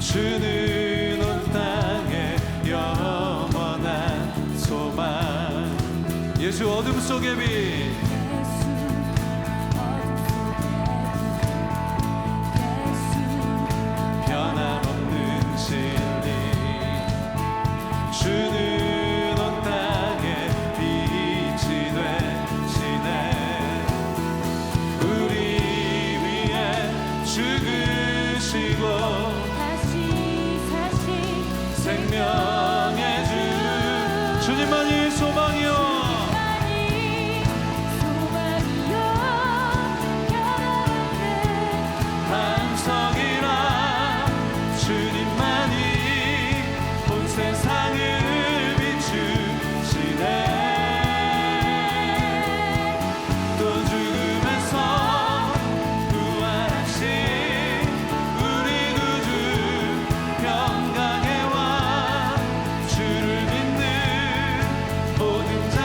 주는 온 땅에 영원한 소망. 예수 어둠 속의 빛, 변함없는 진리. 주는 온 땅에 빛이 되시네. 우리 위해 죽으시고 생명의 주 주님만이 소망이요 반석이라. 주님만이 온 세상을 비추시네. 또 죽음에서 부활하신 우리 구주 평강의 주를 믿는 모든 자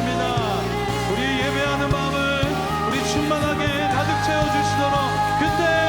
믿습니다. 우리 예배하는 마음을 우리 충만하게 가득 채워주시도록 그때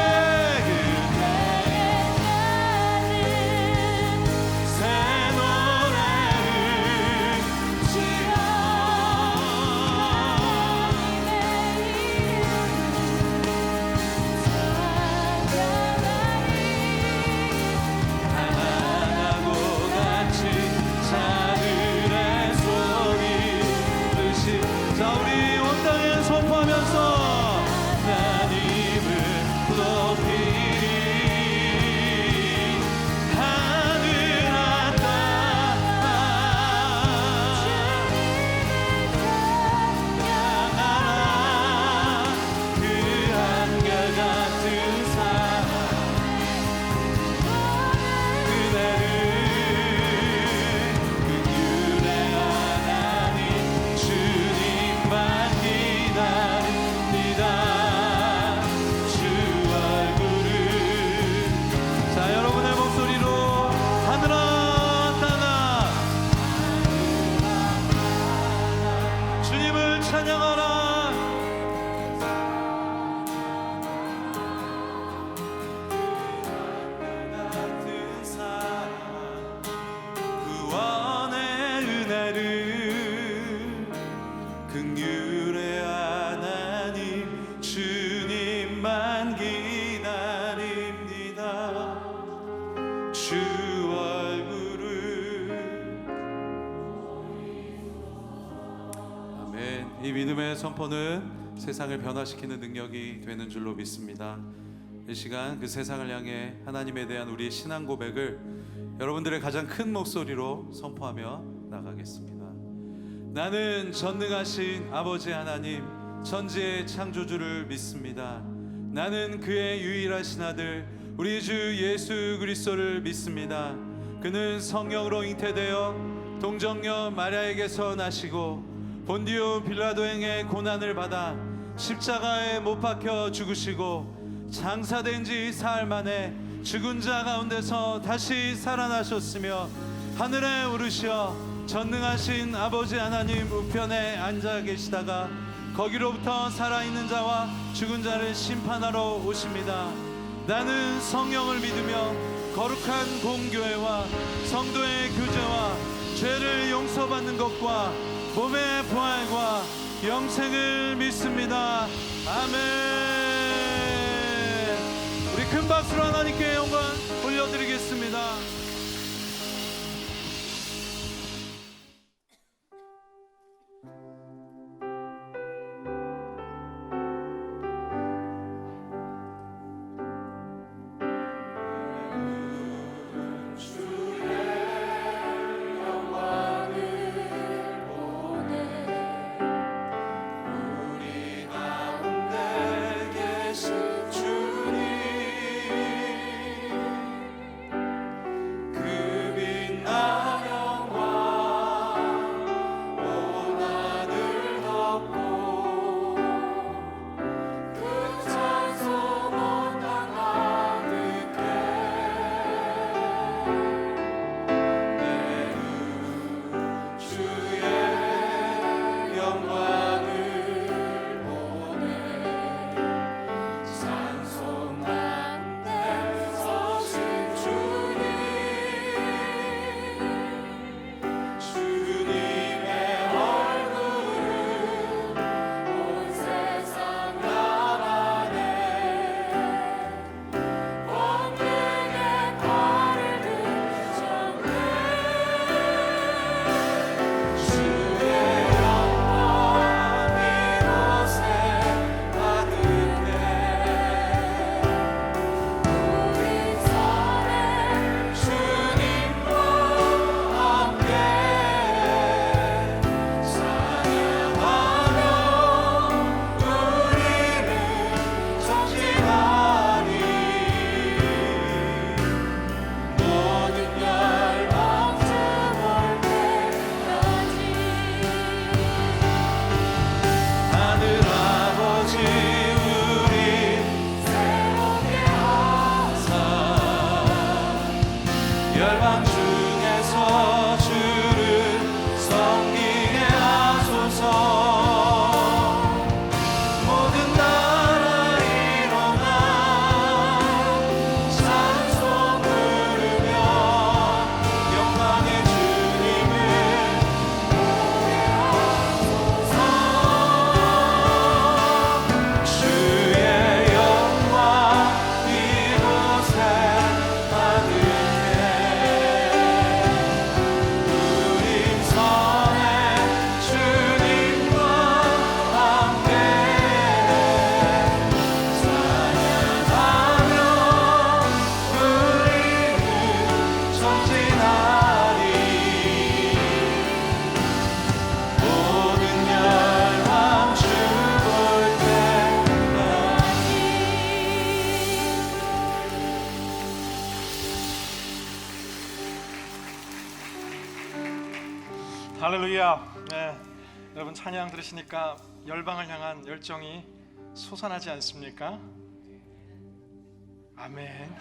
이 믿음의 선포는 세상을 변화시키는 능력이 되는 줄로 믿습니다. 이 시간 그 세상을 향해 하나님에 대한 우리의 신앙 고백을 여러분들의 가장 큰 목소리로 선포하며 나가겠습니다. 나는 전능하신 아버지 하나님, 천지의 창조주를 믿습니다. 나는 그의 유일하신 아들 우리 주 예수 그리스도를 믿습니다. 그는 성령으로 잉태되어 동정녀 마리아에게서 나시고 본디오 빌라도에게 고난을 받아 십자가에 못 박혀 죽으시고 장사된 지 사흘 만에 죽은 자 가운데서 다시 살아나셨으며 하늘에 오르시어 전능하신 아버지 하나님 우편에 앉아 계시다가 거기로부터 살아있는 자와 죽은 자를 심판하러 오십니다. 나는 성령을 믿으며 거룩한 공교회와 성도의 교제와 죄를 용서받는 것과 몸의 부활과 영생을 믿습니다. 아멘. 우리 큰 박수로 하나님께 영광 올려드리겠습니다. 할렐루야. 네, 여러분 찬양 들으시니까 열방을 향한 열정이 솟아나지 않습니까? 아멘.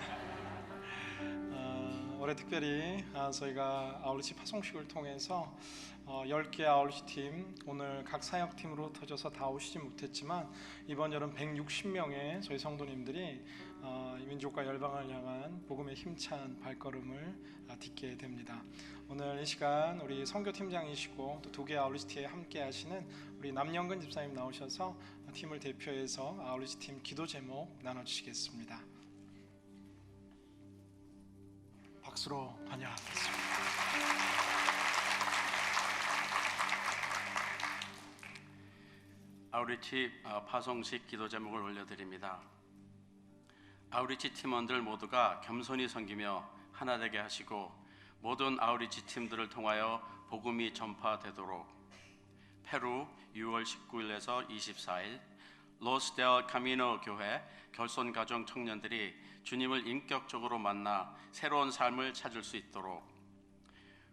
올해 특별히 저희가 아울리치 파송식을 통해서 10개 아울리치 팀, 오늘 각 사역팀으로 터져서 다 오시지 못했지만 이번 여름 160명의 저희 성도님들이 민족과 열방을 향한 복음의 힘찬 발걸음을 딛게 됩니다. 오늘 이 시간 우리 선교팀장이시고 또 2개 아울리치 팀에 함께 하시는 우리 남영근 집사님 나오셔서 팀을 대표해서 아울리치 팀 기도 제목 나눠주시겠습니다. 박수로 환영하겠습니다. 아우리치 파송식 기도 제목을 올려드립니다. 아우리치 팀원들 모두가 겸손히 섬기며 하나 되게 하시고 모든 아우리치 팀들을 통하여 복음이 전파되도록 페루 6월 19일에서 24일 로스 델 카미노 교회 결손 가정 청년들이 주님을 인격적으로 만나 새로운 삶을 찾을 수 있도록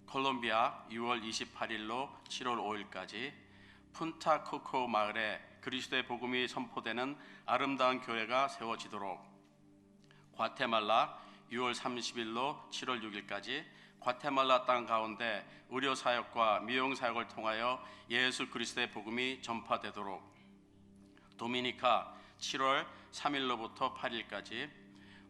콜롬비아 6월 28일로 7월 5일까지 푼타 코코 마을에 그리스도의 복음이 선포되는 아름다운 교회가 세워지도록 과테말라 6월 30일로 7월 6일까지 과테말라 땅 가운데 의료 사역과 미용 사역을 통하여 예수 그리스도의 복음이 전파되도록 도미니카 7월 3일로부터 8일까지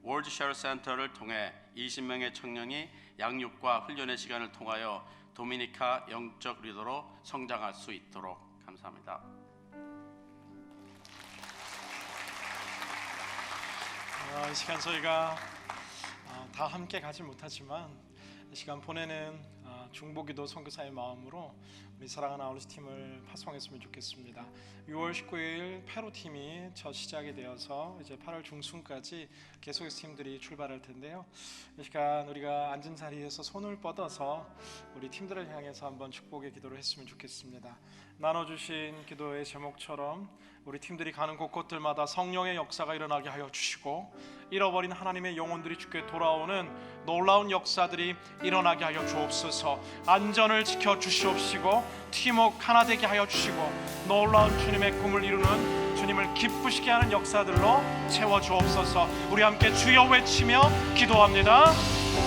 월드셰어 센터를 통해 20명의 청년이 양육과 훈련의 시간을 통하여 도미니카 영적 리더로 성장할 수 있도록 감사합니다. 이 시간 저희가 다 함께 가지 못하지만 이 시간 보내는 중보기도 선교사의 마음으로 우리 사랑하는 아울리치 팀을 파송했으면 좋겠습니다. 6월 19일 페루 팀이 첫 시작이 되어서 이제 8월 중순까지 계속해서 팀들이 출발할 텐데요. 이 시간 우리가 앉은 자리에서 손을 뻗어서 우리 팀들을 향해서 한번 축복의 기도를 했으면 좋겠습니다. 나눠주신 기도의 제목처럼 우리 팀들이 가는 곳곳들마다 성령의 역사가 일어나게 하여 주시고 잃어버린 하나님의 영혼들이 주께 돌아오는 놀라운 역사들이 일어나게 하여 주옵소서. 안전을 지켜 주시옵시고 팀워크 하나 되게 하여 주시고 놀라운 주님의 꿈을 이루는 주님을 기쁘시게 하는 역사들로 채워 주옵소서. 우리 함께 주여 외치며 기도합니다.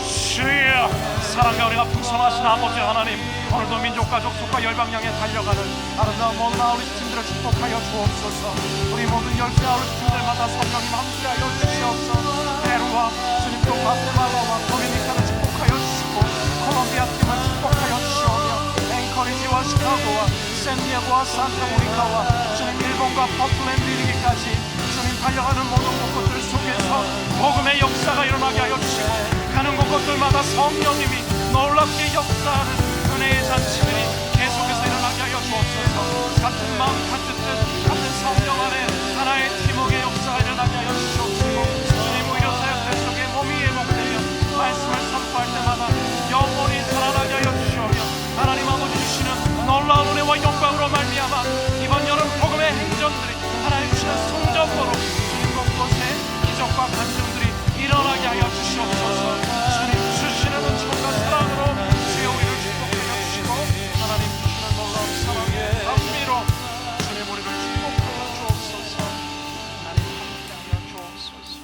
주여. 사랑과 은혜가 풍성하신 아버지 하나님, 오늘도 민족과 족속과 열방 향해 달려가는 아름다운 모든 아울리치 팀들을 축복하여 주옵소서. 우리 모든 10개 아울리치 팀들마다 성령님 함께하여 주시옵소서. 페루와 주님 또 과테말라와 도미니카를 축복하여 주시고 콜롬비아 팀을 축복하여 주시오며 앵커리지와 시카고와 샌디에고와 산타모니카와 주님 일본과 포틀랜드 이르기까지 주님 달려가는 모든 곳들 속에서 복음의 역사가 일어나게 하여 주시고 가는 곳곳들마다 성령님이 놀랍게 역사하는 은혜의 잔치들이 계속해서 일어나게 하여 주옵소서. 같은 마음 같은 뜻 같은 성령 안에 하나의 팀워크의 역사가 일어나게 하여 주시옵시고 주님 의료 사역들 속에 몸이 회복되며 말씀을 선포할 때마다 영원히 살아나게 하여 주시오며 하나님 아버지 주시는 놀라운 은혜와 영광으로 말미암아 이번 여름 복음의 행전들이 하나님 주시는 성전으로 주님 곳곳에 기적과 간증들이 일어나게 하여 주시옵소서. 주님 주시는 은총과 사랑으로 주의 우리를 축복하여 주시고 하나님 주시는 놀라운 사랑의 감미로 주님 우리를 축복하여 주옵소서. 하나님 함께하여 주옵소서.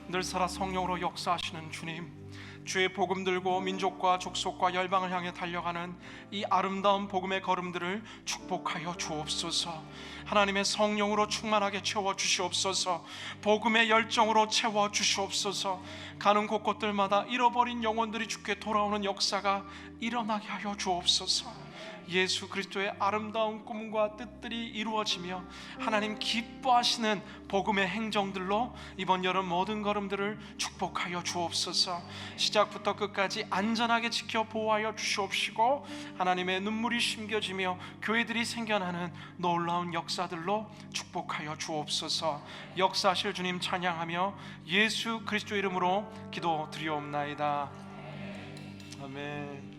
늘 살아 성령으로 역사하시는 주님, 주의 복음 들고 민족과 족속과 열방을 향해 달려가는 이 아름다운 복음의 걸음들을 축복하여 주옵소서. 하나님의 성령으로 충만하게 채워 주시옵소서. 복음의 열정으로 채워 주시옵소서. 가는 곳곳들마다 잃어버린 영혼들이 주께 돌아오는 역사가 일어나게 하여 주옵소서. 예수 그리스도의 아름다운 꿈과 뜻들이 이루어지며 하나님 기뻐하시는 복음의 행정들로 이번 여름 모든 걸음들을 축복하여 주옵소서. 시작부터 끝까지 안전하게 지켜 보호하여 주시옵시고 하나님의 눈물이 심겨지며 교회들이 생겨나는 놀라운 역사들로 축복하여 주옵소서. 역사하실 주님 찬양하며 예수 그리스도 이름으로 기도드리옵나이다. 아멘.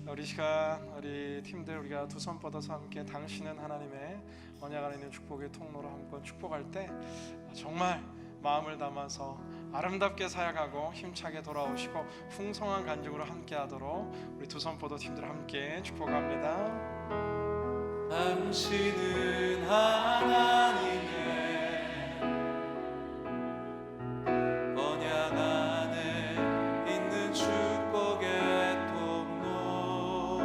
우리 시간 우리 팀들 우리가 두 손 뻗어서 함께 당신은 하나님의 언약 안에 있는 축복의 통로로 한번 축복할 때 정말 마음을 담아서 아름답게 사역하고 힘차게 돌아오시고 풍성한 간증으로 함께하도록 우리 두 선포도 팀들 함께 축복합니다. 당신은 하나님의 언약 안에 있는 축복의 통로.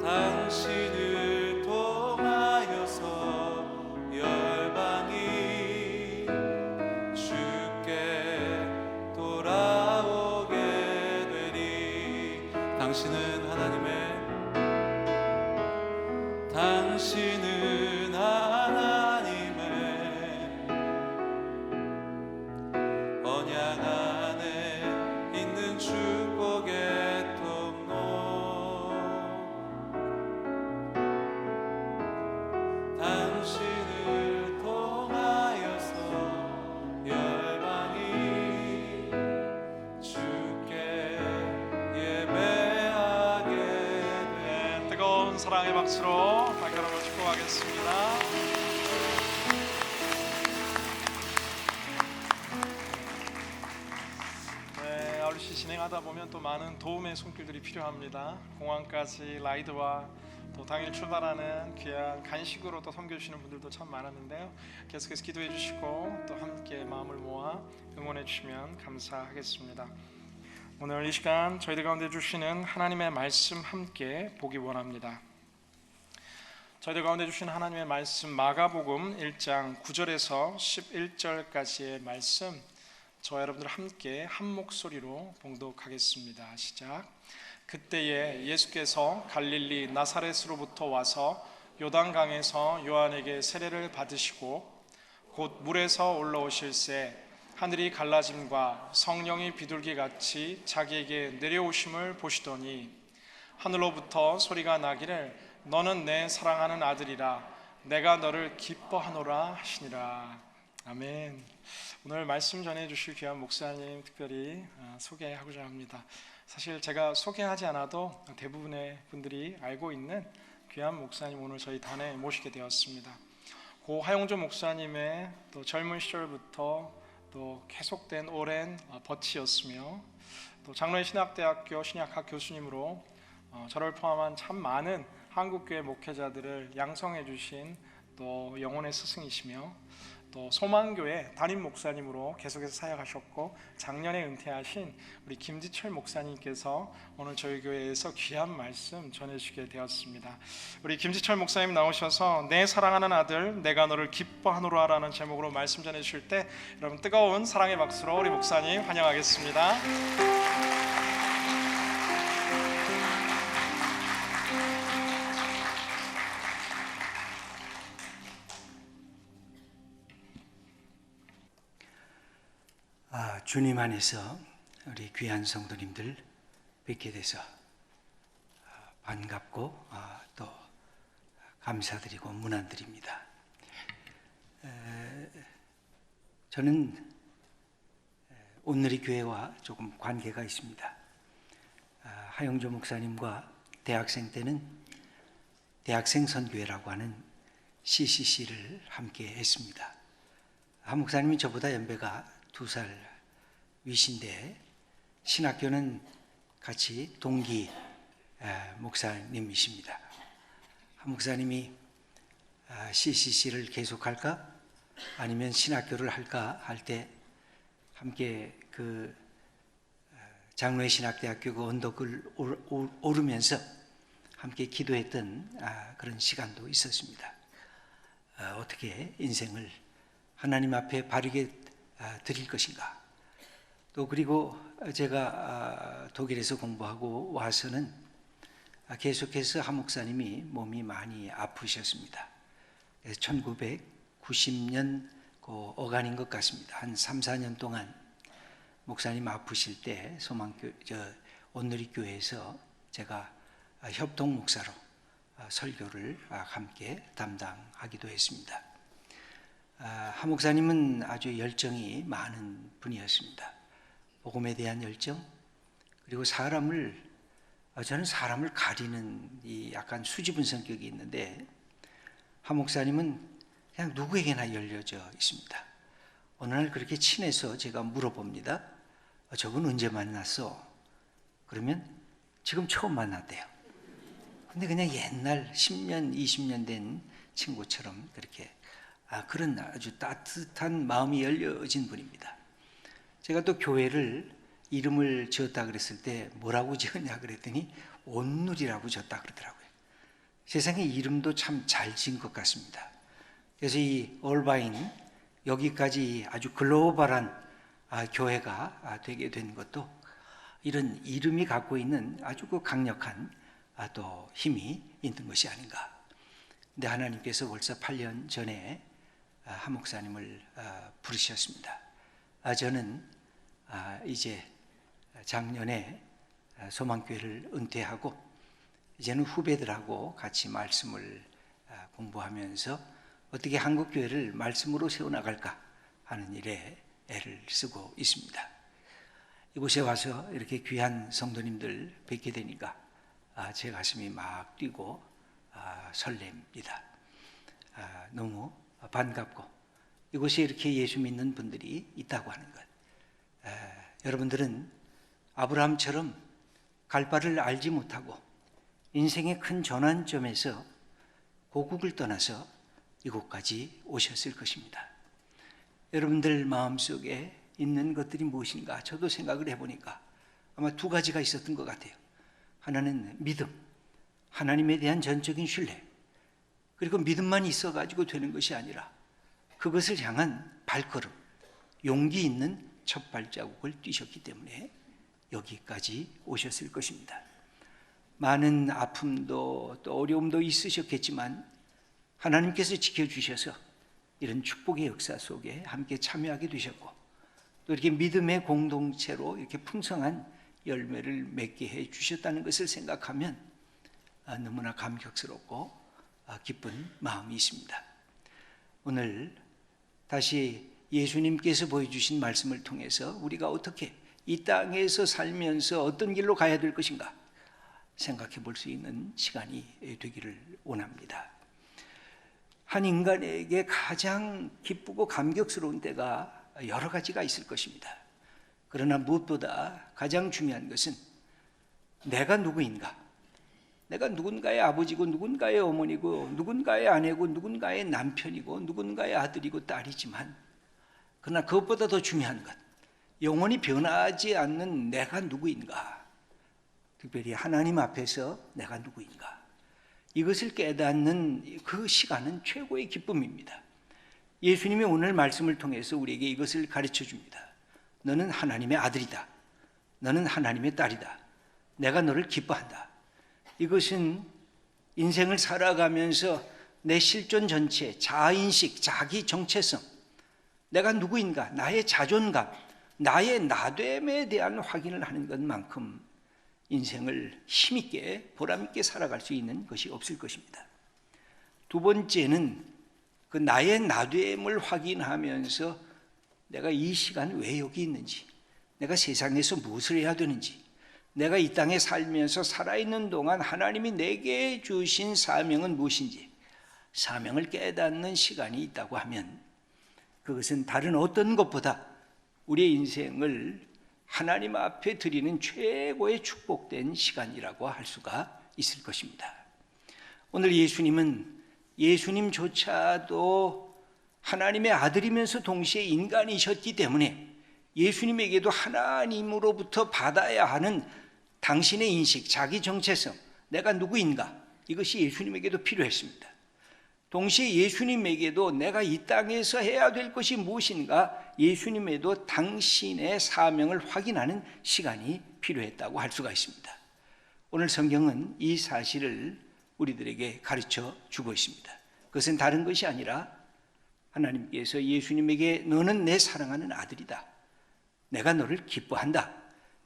당신을 통하여서 열방이 주께 돌아오게 되리. 당신은 당신은 하나님의 언약 안에 있는 축복의 통로. 당신을 통하여서 열방이 주께 예배하게 돼. 뜨거운 사랑의 박수로 여러분 축복하겠습니다. 네, 아울리시 진행하다 보면 또 많은 도움의 손길들이 필요합니다. 공항까지 라이드와 또 당일 출발하는 귀한 간식으로 또 섬겨주시는 분들도 참 많았는데요. 계속해서 기도해 주시고 또 함께 마음을 모아 응원해 주시면 감사하겠습니다. 오늘 이 시간 저희들 가운데 주시는 하나님의 말씀 함께 보기 원합니다. 저희들 가운데 주신 하나님의 말씀 마가복음 1장 9절에서 11절까지의 말씀 저와 여러분들 함께 한 목소리로 봉독하겠습니다. 시작. 그때에 예수께서 갈릴리 나사렛으로부터 와서 요단강에서 요한에게 세례를 받으시고 곧 물에서 올라오실새 하늘이 갈라짐과 성령이 비둘기같이 자기에게 내려오심을 보시더니 하늘로부터 소리가 나기를 너는 내 사랑하는 아들이라 내가 너를 기뻐하노라 하시니라. 아멘. 오늘 말씀 전해주실 귀한 목사님 특별히 소개하고자 합니다. 사실 제가 소개하지 않아도 대부분의 분들이 알고 있는 귀한 목사님 오늘 저희 단에 모시게 되었습니다. 고 하용조 목사님의 또 젊은 시절부터 또 계속된 오랜 버치였으며 또 장로의 신학대학교 신약학 교수님으로 저를 포함한 참 많은 한국교회 목회자들을 양성해 주신 또 영혼의 스승이시며 또 소망교회 담임 목사님으로 계속해서 사역하셨고 작년에 은퇴하신 우리 김지철 목사님께서 오늘 저희 교회에서 귀한 말씀 전해주시게 되었습니다. 우리 김지철 목사님 나오셔서 내 사랑하는 아들 내가 너를 기뻐하노라 라는 제목으로 말씀 전해주실 때 여러분 뜨거운 사랑의 박수로 우리 목사님 환영하겠습니다. 주님 안에서 우리 귀한 성도님들 뵙게 돼서 반갑고 또 감사드리고 문안드립니다. 저는 온누리 교회와 조금 관계가 있습니다. 하용조 목사님과 대학생 때는 대학생 선교회라고 하는 CCC를 함께 했습니다. 하 목사님이 저보다 연배가 2살 위신데 신학교는 같이 동기 목사님이십니다. 한 목사님이 CCC를 계속할까 아니면 신학교를 할까 할 때 함께 그 장로의 신학대학교 그 언덕을 오르면서 함께 기도했던 그런 시간도 있었습니다. 어떻게 인생을 하나님 앞에 바르게 드릴 것인가. 또 그리고 제가 독일에서 공부하고 와서는 계속해서 하 목사님이 몸이 많이 아프셨습니다. 1990년 어간인 것 같습니다. 한 3, 4년 동안 목사님 아프실 때 온누리 교회에서 제가 협동 목사로 설교를 함께 담당하기도 했습니다. 하 목사님은 아주 열정이 많은 분이었습니다. 복음에 대한 열정, 그리고 저는 사람을 가리는 이 약간 수줍은 성격이 있는데 하 목사님은 그냥 누구에게나 열려져 있습니다. 어느 날 그렇게 친해서 제가 물어봅니다. 저분 언제 만났어? 그러면 지금 처음 만났대요. 근데 그냥 옛날 10년, 20년 된 친구처럼 그렇게 그런 아주 따뜻한 마음이 열려진 분입니다. 제가 또 교회를 이름을 지었다 그랬을 때 뭐라고 지었냐 그랬더니 온누리라고 지었다 그러더라고요. 세상에 이름도 참 잘 지은 것 같습니다. 그래서 이 올바인 여기까지 아주 글로벌한 교회가 되게 된 것도 이런 이름이 갖고 있는 아주 그 강력한 또 힘이 있는 것이 아닌가. 근데 하나님께서 벌써 8년 전에 한 목사님을 부르셨습니다. 저는 이제 작년에 소망교회를 은퇴하고 이제는 후배들하고 같이 말씀을 공부하면서 어떻게 한국교회를 말씀으로 세워나갈까 하는 일에 애를 쓰고 있습니다. 이곳에 와서 이렇게 귀한 성도님들 뵙게 되니까 제 가슴이 막 뛰고 설렙니다. 너무 반갑고 이곳에 이렇게 예수 믿는 분들이 있다고 하는 것. 여러분들은 아브라함처럼 갈 바를 알지 못하고 인생의 큰 전환점에서 고국을 떠나서 이곳까지 오셨을 것입니다. 여러분들 마음속에 있는 것들이 무엇인가 저도 생각을 해보니까 아마 두 가지가 있었던 것 같아요. 하나는 믿음, 하나님에 대한 전적인 신뢰, 그리고 믿음만 있어가지고 되는 것이 아니라 그것을 향한 발걸음, 용기 있는 첫 발자국을 뛰셨기 때문에 여기까지 오셨을 것입니다. 많은 아픔도 또 어려움도 있으셨겠지만 하나님께서 지켜주셔서 이런 축복의 역사 속에 함께 참여하게 되셨고 또 이렇게 믿음의 공동체로 이렇게 풍성한 열매를 맺게 해 주셨다는 것을 생각하면 너무나 감격스럽고 기쁜 마음이 있습니다. 오늘 다시 예수님께서 보여주신 말씀을 통해서 우리가 어떻게 이 땅에서 살면서 어떤 길로 가야 될 것인가 생각해 볼 수 있는 시간이 되기를 원합니다. 한 인간에게 가장 기쁘고 감격스러운 때가 여러 가지가 있을 것입니다. 그러나 무엇보다 가장 중요한 것은 내가 누구인가? 내가 누군가의 아버지고 누군가의 어머니고 누군가의 아내고 누군가의 남편이고 누군가의 아들이고 딸이지만 그러나 그것보다 더 중요한 것, 영원히 변하지 않는 내가 누구인가? 특별히 하나님 앞에서 내가 누구인가? 이것을 깨닫는 그 시간은 최고의 기쁨입니다. 예수님이 오늘 말씀을 통해서 우리에게 이것을 가르쳐 줍니다. 너는 하나님의 아들이다. 너는 하나님의 딸이다. 내가 너를 기뻐한다. 이것은 인생을 살아가면서 내 실존 전체, 자아인식, 자기 정체성, 내가 누구인가, 나의 자존감, 나의 나됨에 대한 확인을 하는 것만큼 인생을 힘있게 보람있게 살아갈 수 있는 것이 없을 것입니다. 두 번째는 그 나의 나됨을 확인하면서 내가 이 시간 왜 여기 있는지, 내가 세상에서 무엇을 해야 되는지, 내가 이 땅에 살면서 살아있는 동안 하나님이 내게 주신 사명은 무엇인지 사명을 깨닫는 시간이 있다고 하면 그것은 다른 어떤 것보다 우리의 인생을 하나님 앞에 드리는 최고의 축복된 시간이라고 할 수가 있을 것입니다. 오늘 예수님은 예수님조차도 하나님의 아들이면서 동시에 인간이셨기 때문에 예수님에게도 하나님으로부터 받아야 하는 당신의 인식, 자기 정체성, 내가 누구인가, 이것이 예수님에게도 필요했습니다. 동시에 예수님에게도 내가 이 땅에서 해야 될 것이 무엇인가, 예수님에도 당신의 사명을 확인하는 시간이 필요했다고 할 수가 있습니다. 오늘 성경은 이 사실을 우리들에게 가르쳐 주고 있습니다. 그것은 다른 것이 아니라 하나님께서 예수님에게 너는 내 사랑하는 아들이다, 내가 너를 기뻐한다,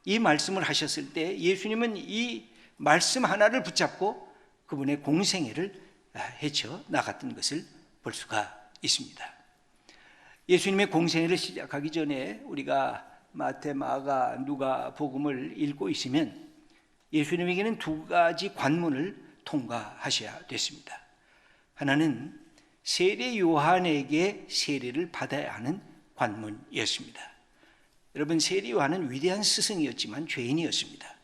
이 말씀을 하셨을 때 예수님은 이 말씀 하나를 붙잡고 그분의 공생애를 헤쳐 나갔던 것을 볼 수가 있습니다. 예수님의 공생애를 시작하기 전에 우리가 마태, 마가, 누가 복음을 읽고 있으면 예수님에게는 두 가지 관문을 통과하셔야 됐습니다. 하나는 세례 요한에게 세례를 받아야 하는 관문이었습니다. 여러분, 세례 요한은 위대한 스승이었지만 죄인이었습니다.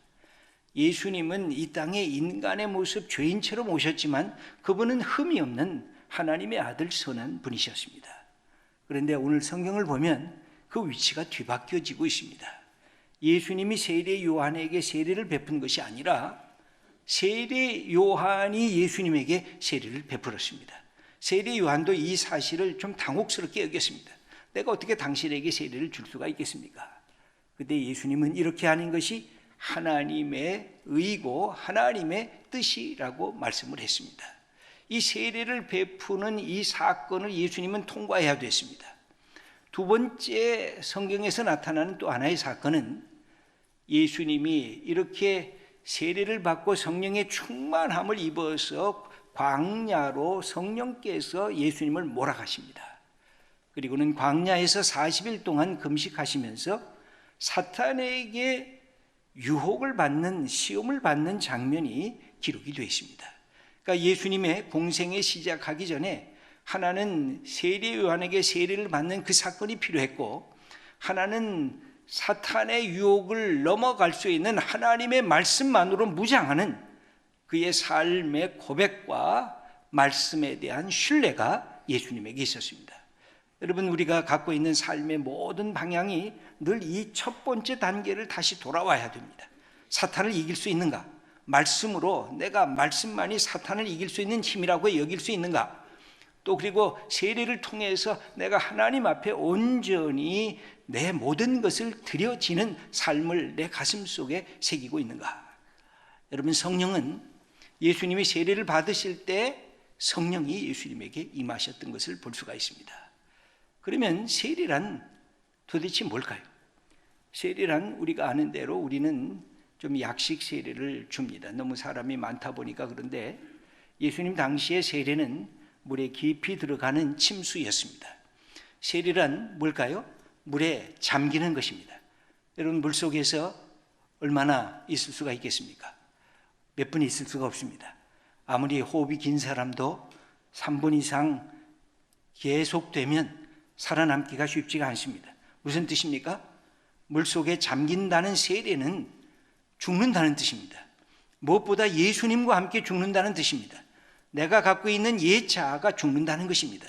예수님은 이 땅에 인간의 모습 죄인처럼 오셨지만 그분은 흠이 없는 하나님의 아들 선한 분이셨습니다. 그런데 오늘 성경을 보면 그 위치가 뒤바뀌어지고 있습니다. 예수님이 세례 요한에게 세례를 베푼 것이 아니라 세례 요한이 예수님에게 세례를 베풀었습니다. 세례 요한도 이 사실을 좀 당혹스럽게 여겼습니다. 내가 어떻게 당신에게 세례를 줄 수가 있겠습니까? 그런데 예수님은 이렇게 하는 것이 하나님의 의고 하나님의 뜻이라고 말씀을 했습니다. 이 세례를 베푸는 이 사건을 예수님은 통과해야 됐습니다. 두 번째 성경에서 나타나는 또 하나의 사건은 예수님이 이렇게 세례를 받고 성령의 충만함을 입어서 광야로 성령께서 예수님을 몰아가십니다. 그리고는 광야에서 40일 동안 금식하시면서 사탄에게 유혹을 받는, 시험을 받는 장면이 기록이 되어 있습니다. 그러니까 예수님의 공생에 시작하기 전에 하나는 세례 요한에게 세례를 받는 그 사건이 필요했고, 하나는 사탄의 유혹을 넘어갈 수 있는 하나님의 말씀만으로 무장하는 그의 삶의 고백과 말씀에 대한 신뢰가 예수님에게 있었습니다. 여러분, 우리가 갖고 있는 삶의 모든 방향이 늘 이 첫 번째 단계를 다시 돌아와야 됩니다. 사탄을 이길 수 있는가? 말씀으로 내가 말씀만이 사탄을 이길 수 있는 힘이라고 여길 수 있는가? 또 그리고 세례를 통해서 내가 하나님 앞에 온전히 내 모든 것을 드려지는 삶을 내 가슴 속에 새기고 있는가? 여러분, 성령은 예수님이 세례를 받으실 때 성령이 예수님에게 임하셨던 것을 볼 수가 있습니다. 그러면 세례란 도대체 뭘까요? 세례란 우리가 아는 대로 우리는 좀 약식 세례를 줍니다. 너무 사람이 많다 보니까. 그런데 예수님 당시의 세례는 물에 깊이 들어가는 침수였습니다. 세례란 뭘까요? 물에 잠기는 것입니다. 여러분, 물속에서 얼마나 있을 수가 있겠습니까? 몇 분 있을 수가 없습니다. 아무리 호흡이 긴 사람도 3분 이상 계속되면 살아남기가 쉽지가 않습니다. 무슨 뜻입니까? 물속에 잠긴다는 세례는 죽는다는 뜻입니다. 무엇보다 예수님과 함께 죽는다는 뜻입니다. 내가 갖고 있는 옛 자아가 죽는다는 것입니다.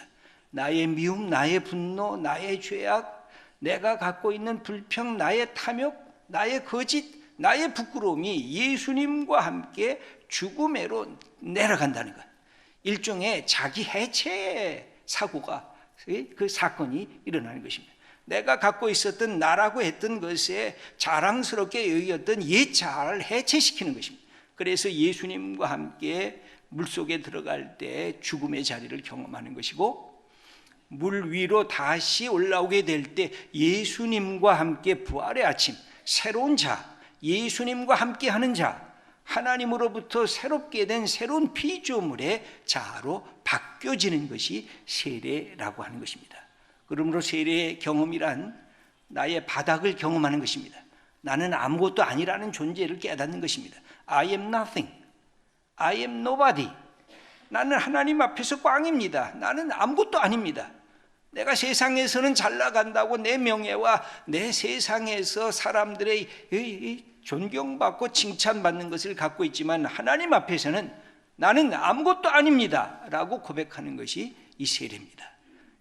나의 미움, 나의 분노, 나의 죄악, 내가 갖고 있는 불평, 나의 탐욕, 나의 거짓, 나의 부끄러움이 예수님과 함께 죽음으로 내려간다는 것. 일종의 자기 해체 사고가, 그 사건이 일어나는 것입니다. 내가 갖고 있었던 나라고 했던 것에 자랑스럽게 여겼던 옛 자아를 해체시키는 것입니다. 그래서 예수님과 함께 물속에 들어갈 때 죽음의 자리를 경험하는 것이고, 물 위로 다시 올라오게 될 때 예수님과 함께 부활의 아침, 새로운 자, 예수님과 함께 하는 자, 하나님으로부터 새롭게 된 새로운 피조물의 자아로 바뀌어지는 것이 세례라고 하는 것입니다. 그러므로 세례의 경험이란 나의 바닥을 경험하는 것입니다. 나는 아무것도 아니라는 존재를 깨닫는 것입니다. I am nothing. I am nobody. 나는 하나님 앞에서 꽝입니다. 나는 아무것도 아닙니다. 내가 세상에서는 잘 나간다고 내 명예와 내 세상에서 사람들의 존경받고 칭찬받는 것을 갖고 있지만 하나님 앞에서는 나는 아무것도 아닙니다 라고 고백하는 것이 이 세례입니다.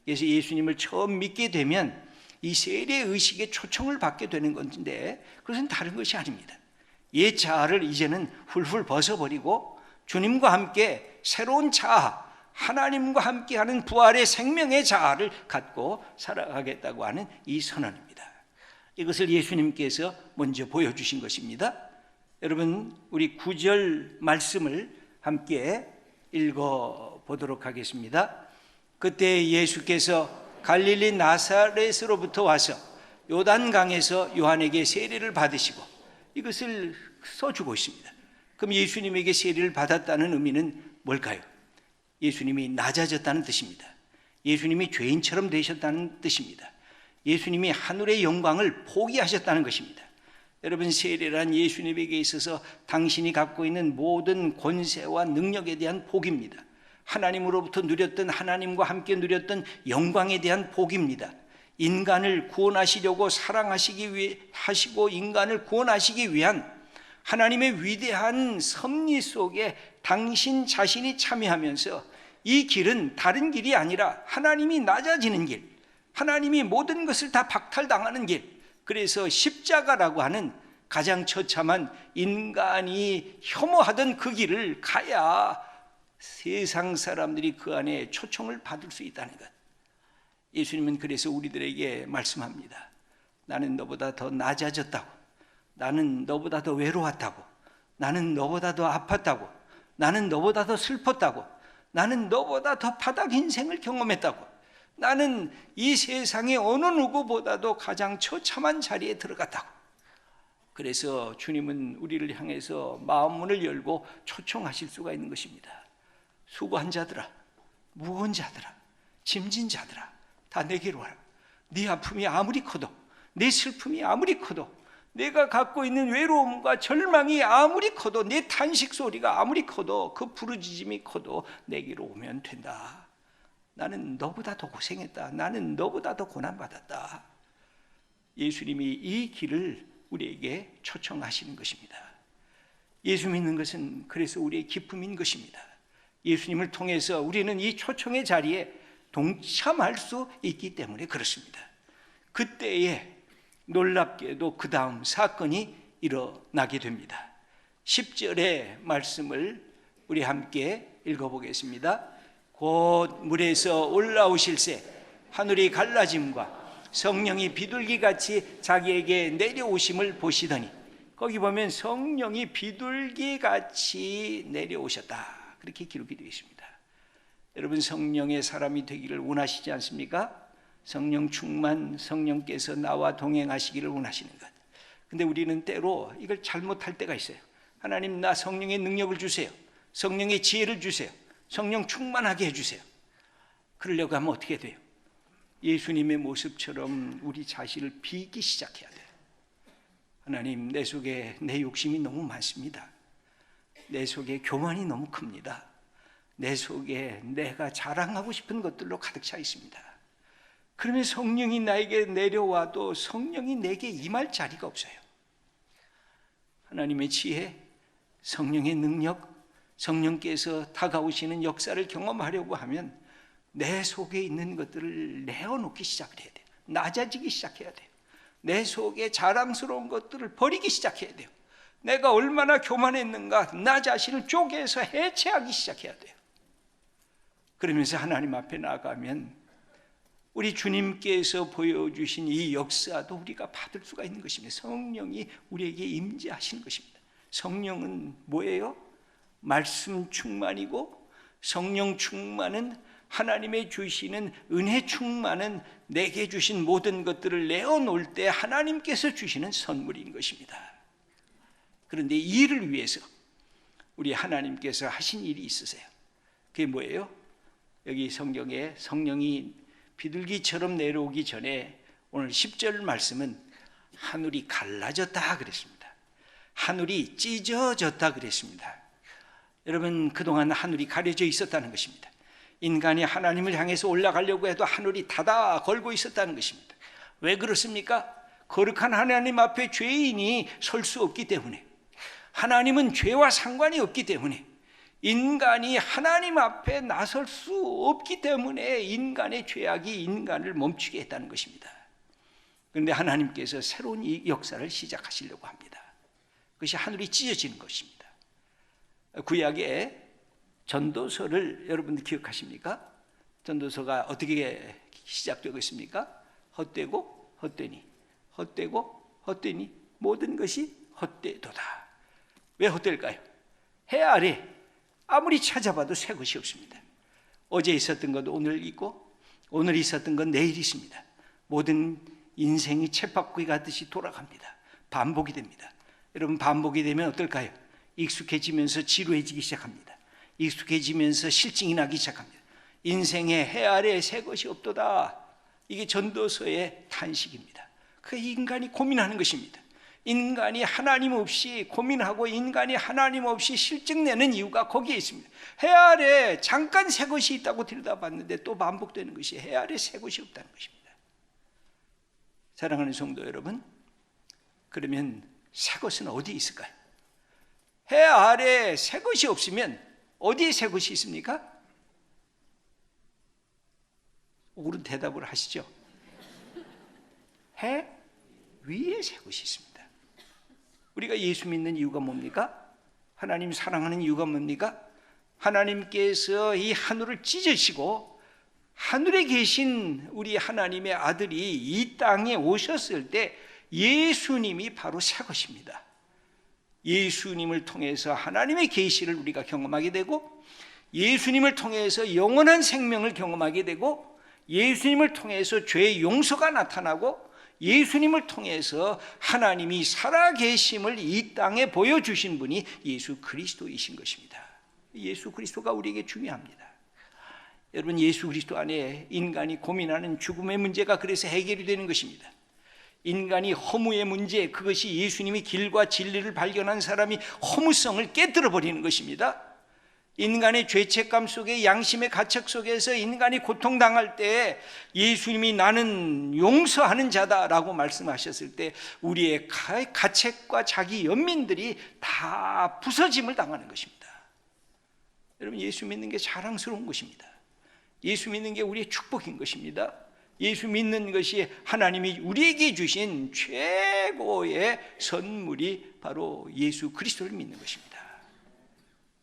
그래서 예수님을 처음 믿게 되면 이 세례 의식에 초청을 받게 되는 건데, 그것은 다른 것이 아닙니다. 옛 자아를 이제는 훌훌 벗어버리고 주님과 함께 새로운 자아, 하나님과 함께하는 부활의 생명의 자아를 갖고 살아가겠다고 하는 이 선언입니다. 이것을 예수님께서 먼저 보여주신 것입니다. 여러분, 우리 9절 말씀을 함께 읽어보도록 하겠습니다. 그때 예수께서 갈릴리 나사렛으로부터 와서 요단강에서 요한에게 세례를 받으시고, 이것을 써주고 있습니다. 그럼 예수님에게 세례를 받았다는 의미는 뭘까요? 예수님이 낮아졌다는 뜻입니다. 예수님이 죄인처럼 되셨다는 뜻입니다. 예수님이 하늘의 영광을 포기하셨다는 것입니다. 여러분, 세례란 예수님에게 있어서 당신이 갖고 있는 모든 권세와 능력에 대한 포기입니다. 하나님으로부터 누렸던, 하나님과 함께 누렸던 영광에 대한 복입니다. 인간을 구원하시려고 사랑하시기 위해 하시고 인간을 구원하시기 위한 하나님의 위대한 섭리 속에 당신 자신이 참여하면서 이 길은 다른 길이 아니라 하나님이 낮아지는 길, 하나님이 모든 것을 다 박탈당하는 길, 그래서 십자가라고 하는 가장 처참한 인간이 혐오하던 그 길을 가야 세상 사람들이 그 안에 초청을 받을 수 있다는 것. 예수님은 그래서 우리들에게 말씀합니다. 나는 너보다 더 낮아졌다고, 나는 너보다 더 외로웠다고, 나는 너보다 더 아팠다고, 나는 너보다 더 슬펐다고, 나는 너보다 더 바닥 인생을 경험했다고, 나는 이 세상의 어느 누구보다도 가장 처참한 자리에 들어갔다고. 그래서 주님은 우리를 향해서 마음문을 열고 초청하실 수가 있는 것입니다. 수고한 자들아, 무거운 자들아, 짐진 자들아, 다 내게로 와라. 네 아픔이 아무리 커도, 내 슬픔이 아무리 커도, 내가 갖고 있는 외로움과 절망이 아무리 커도, 내 탄식 소리가 아무리 커도, 그 부르짖음이 커도 내게로 오면 된다. 나는 너보다 더 고생했다. 나는 너보다 더 고난받았다. 예수님이 이 길을 우리에게 초청하시는 것입니다. 예수 믿는 것은 그래서 우리의 기쁨인 것입니다. 예수님을 통해서 우리는 이 초청의 자리에 동참할 수 있기 때문에 그렇습니다. 그때에 놀랍게도 그 다음 사건이 일어나게 됩니다. 10절의 말씀을 우리 함께 읽어보겠습니다. 곧 물에서 올라오실새 하늘이 갈라짐과 성령이 비둘기같이 자기에게 내려오심을 보시더니, 거기 보면 성령이 비둘기같이 내려오셨다, 그렇게 기록이 되어 있습니다. 여러분, 성령의 사람이 되기를 원하시지 않습니까? 성령 충만, 성령께서 나와 동행하시기를 원하시는 것. 근데 우리는 때로 이걸 잘못할 때가 있어요. 하나님, 나 성령의 능력을 주세요. 성령의 지혜를 주세요. 성령 충만하게 해주세요. 그러려고 하면 어떻게 돼요? 예수님의 모습처럼 우리 자신을 비기 시작해야 돼요. 하나님, 내 속에 내 욕심이 너무 많습니다. 내 속에 교만이 너무 큽니다. 내 속에 내가 자랑하고 싶은 것들로 가득 차 있습니다. 그러면 성령이 나에게 내려와도 성령이 내게 임할 자리가 없어요. 하나님의 지혜, 성령의 능력, 성령께서 다가오시는 역사를 경험하려고 하면 내 속에 있는 것들을 내어놓기 시작을 해야 돼요. 낮아지기 시작해야 돼요. 내 속에 자랑스러운 것들을 버리기 시작해야 돼요. 내가 얼마나 교만했는가 나 자신을 쪼개서 해체하기 시작해야 돼요. 그러면서 하나님 앞에 나가면 우리 주님께서 보여주신 이 역사도 우리가 받을 수가 있는 것입니다. 성령이 우리에게 임재하시는 것입니다. 성령은 뭐예요? 말씀 충만이고, 성령 충만은 하나님의 주시는 은혜 충만은 내게 주신 모든 것들을 내어놓을 때 하나님께서 주시는 선물인 것입니다. 그런데 이 일을 위해서 우리 하나님께서 하신 일이 있으세요. 그게 뭐예요? 여기 성경에 성령이 비둘기처럼 내려오기 전에 오늘 10절 말씀은 하늘이 갈라졌다 그랬습니다. 하늘이 찢어졌다 그랬습니다. 여러분, 그동안 하늘이 가려져 있었다는 것입니다. 인간이 하나님을 향해서 올라가려고 해도 하늘이 닫아 걸고 있었다는 것입니다. 왜 그렇습니까? 거룩한 하나님 앞에 죄인이 설 수 없기 때문에, 하나님은 죄와 상관이 없기 때문에, 인간이 하나님 앞에 나설 수 없기 때문에 인간의 죄악이 인간을 멈추게 했다는 것입니다. 그런데 하나님께서 새로운 이 역사를 시작하시려고 합니다. 그것이 하늘이 찢어지는 것입니다. 구약의 전도서를 여러분들 기억하십니까? 전도서가 어떻게 시작되고 있습니까? 헛되고 헛되니, 헛되고 헛되니 모든 것이 헛되도다. 왜 헛될까요? 해 아래 아무리 찾아봐도 새 것이 없습니다. 어제 있었던 것 오늘 있고, 오늘 있었던 건 내일 있습니다. 모든 인생이 쳇바퀴 가듯이 돌아갑니다. 반복이 됩니다. 여러분, 반복이 되면 어떨까요? 익숙해지면서 지루해지기 시작합니다. 익숙해지면서 실증이 나기 시작합니다. 인생의 해 아래 새 것이 없도다. 이게 전도서의 탄식입니다. 그 인간이 고민하는 것입니다. 인간이 하나님 없이 고민하고 인간이 하나님 없이 실증내는 이유가 거기에 있습니다. 해 아래 잠깐 새 것이 있다고 들여다봤는데 또 반복되는 것이 해 아래 새 것이 없다는 것입니다. 사랑하는 성도 여러분, 그러면 새 것은 어디 있을까요? 해 아래 새 것이 없으면 어디에 새 것이 있습니까? 옳은 대답을 하시죠. 해 위에 새 것이 있습니다. 우리가 예수 믿는 이유가 뭡니까? 하나님 사랑하는 이유가 뭡니까? 하나님께서 이 하늘을 찢으시고 하늘에 계신 우리 하나님의 아들이 이 땅에 오셨을 때 예수님이 바로 새 것입니다. 예수님을 통해서 하나님의 계시를 우리가 경험하게 되고, 예수님을 통해서 영원한 생명을 경험하게 되고, 예수님을 통해서 죄의 용서가 나타나고, 예수님을 통해서 하나님이 살아계심을 이 땅에 보여주신 분이 예수 그리스도이신 것입니다. 예수 그리스도가 우리에게 중요합니다. 여러분, 예수 그리스도 안에 인간이 고민하는 죽음의 문제가 그래서 해결이 되는 것입니다. 인간이 허무의 문제, 그것이 예수님이 길과 진리를 발견한 사람이 허무성을 깨뜨려 버리는 것입니다. 인간의 죄책감 속에, 양심의 가책 속에서 인간이 고통당할 때 예수님이 나는 용서하는 자다라고 말씀하셨을 때 우리의 가책과 자기 연민들이 다 부서짐을 당하는 것입니다. 여러분, 예수 믿는 게 자랑스러운 것입니다. 예수 믿는 게 우리의 축복인 것입니다. 예수 믿는 것이 하나님이 우리에게 주신 최고의 선물이 바로 예수 그리스도를 믿는 것입니다.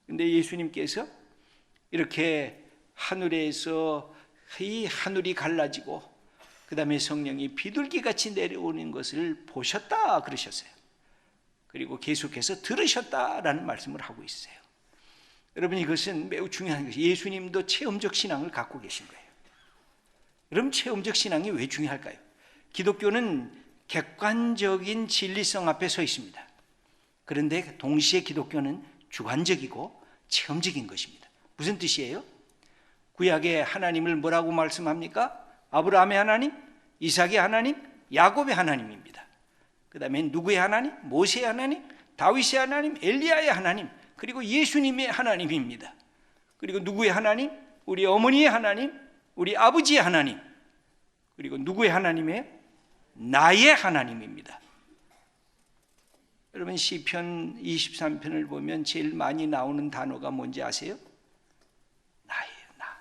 그런데 예수님께서 이렇게 하늘에서 이 하늘이 갈라지고 그 다음에 성령이 비둘기같이 내려오는 것을 보셨다 그러셨어요. 그리고 계속해서 들으셨다라는 말씀을 하고 있어요. 여러분, 이것은 매우 중요한 것이, 예수님도 체험적 신앙을 갖고 계신 거예요. 여러분, 체험적 신앙이 왜 중요할까요? 기독교는 객관적인 진리성 앞에 서 있습니다. 그런데 동시에 기독교는 주관적이고 체험적인 것입니다. 무슨 뜻이에요? 구약의 하나님을 뭐라고 말씀합니까? 아브라함의 하나님, 이삭의 하나님, 야곱의 하나님입니다. 그 다음에 누구의 하나님? 모세의 하나님, 다윗의 하나님, 엘리야의 하나님, 그리고 예수님의 하나님입니다. 그리고 누구의 하나님? 우리 어머니의 하나님, 우리 아버지의 하나님, 그리고 누구의 하나님이에요? 나의 하나님입니다. 여러분, 시편 23편을 보면 제일 많이 나오는 단어가 뭔지 아세요? 나예요. 나.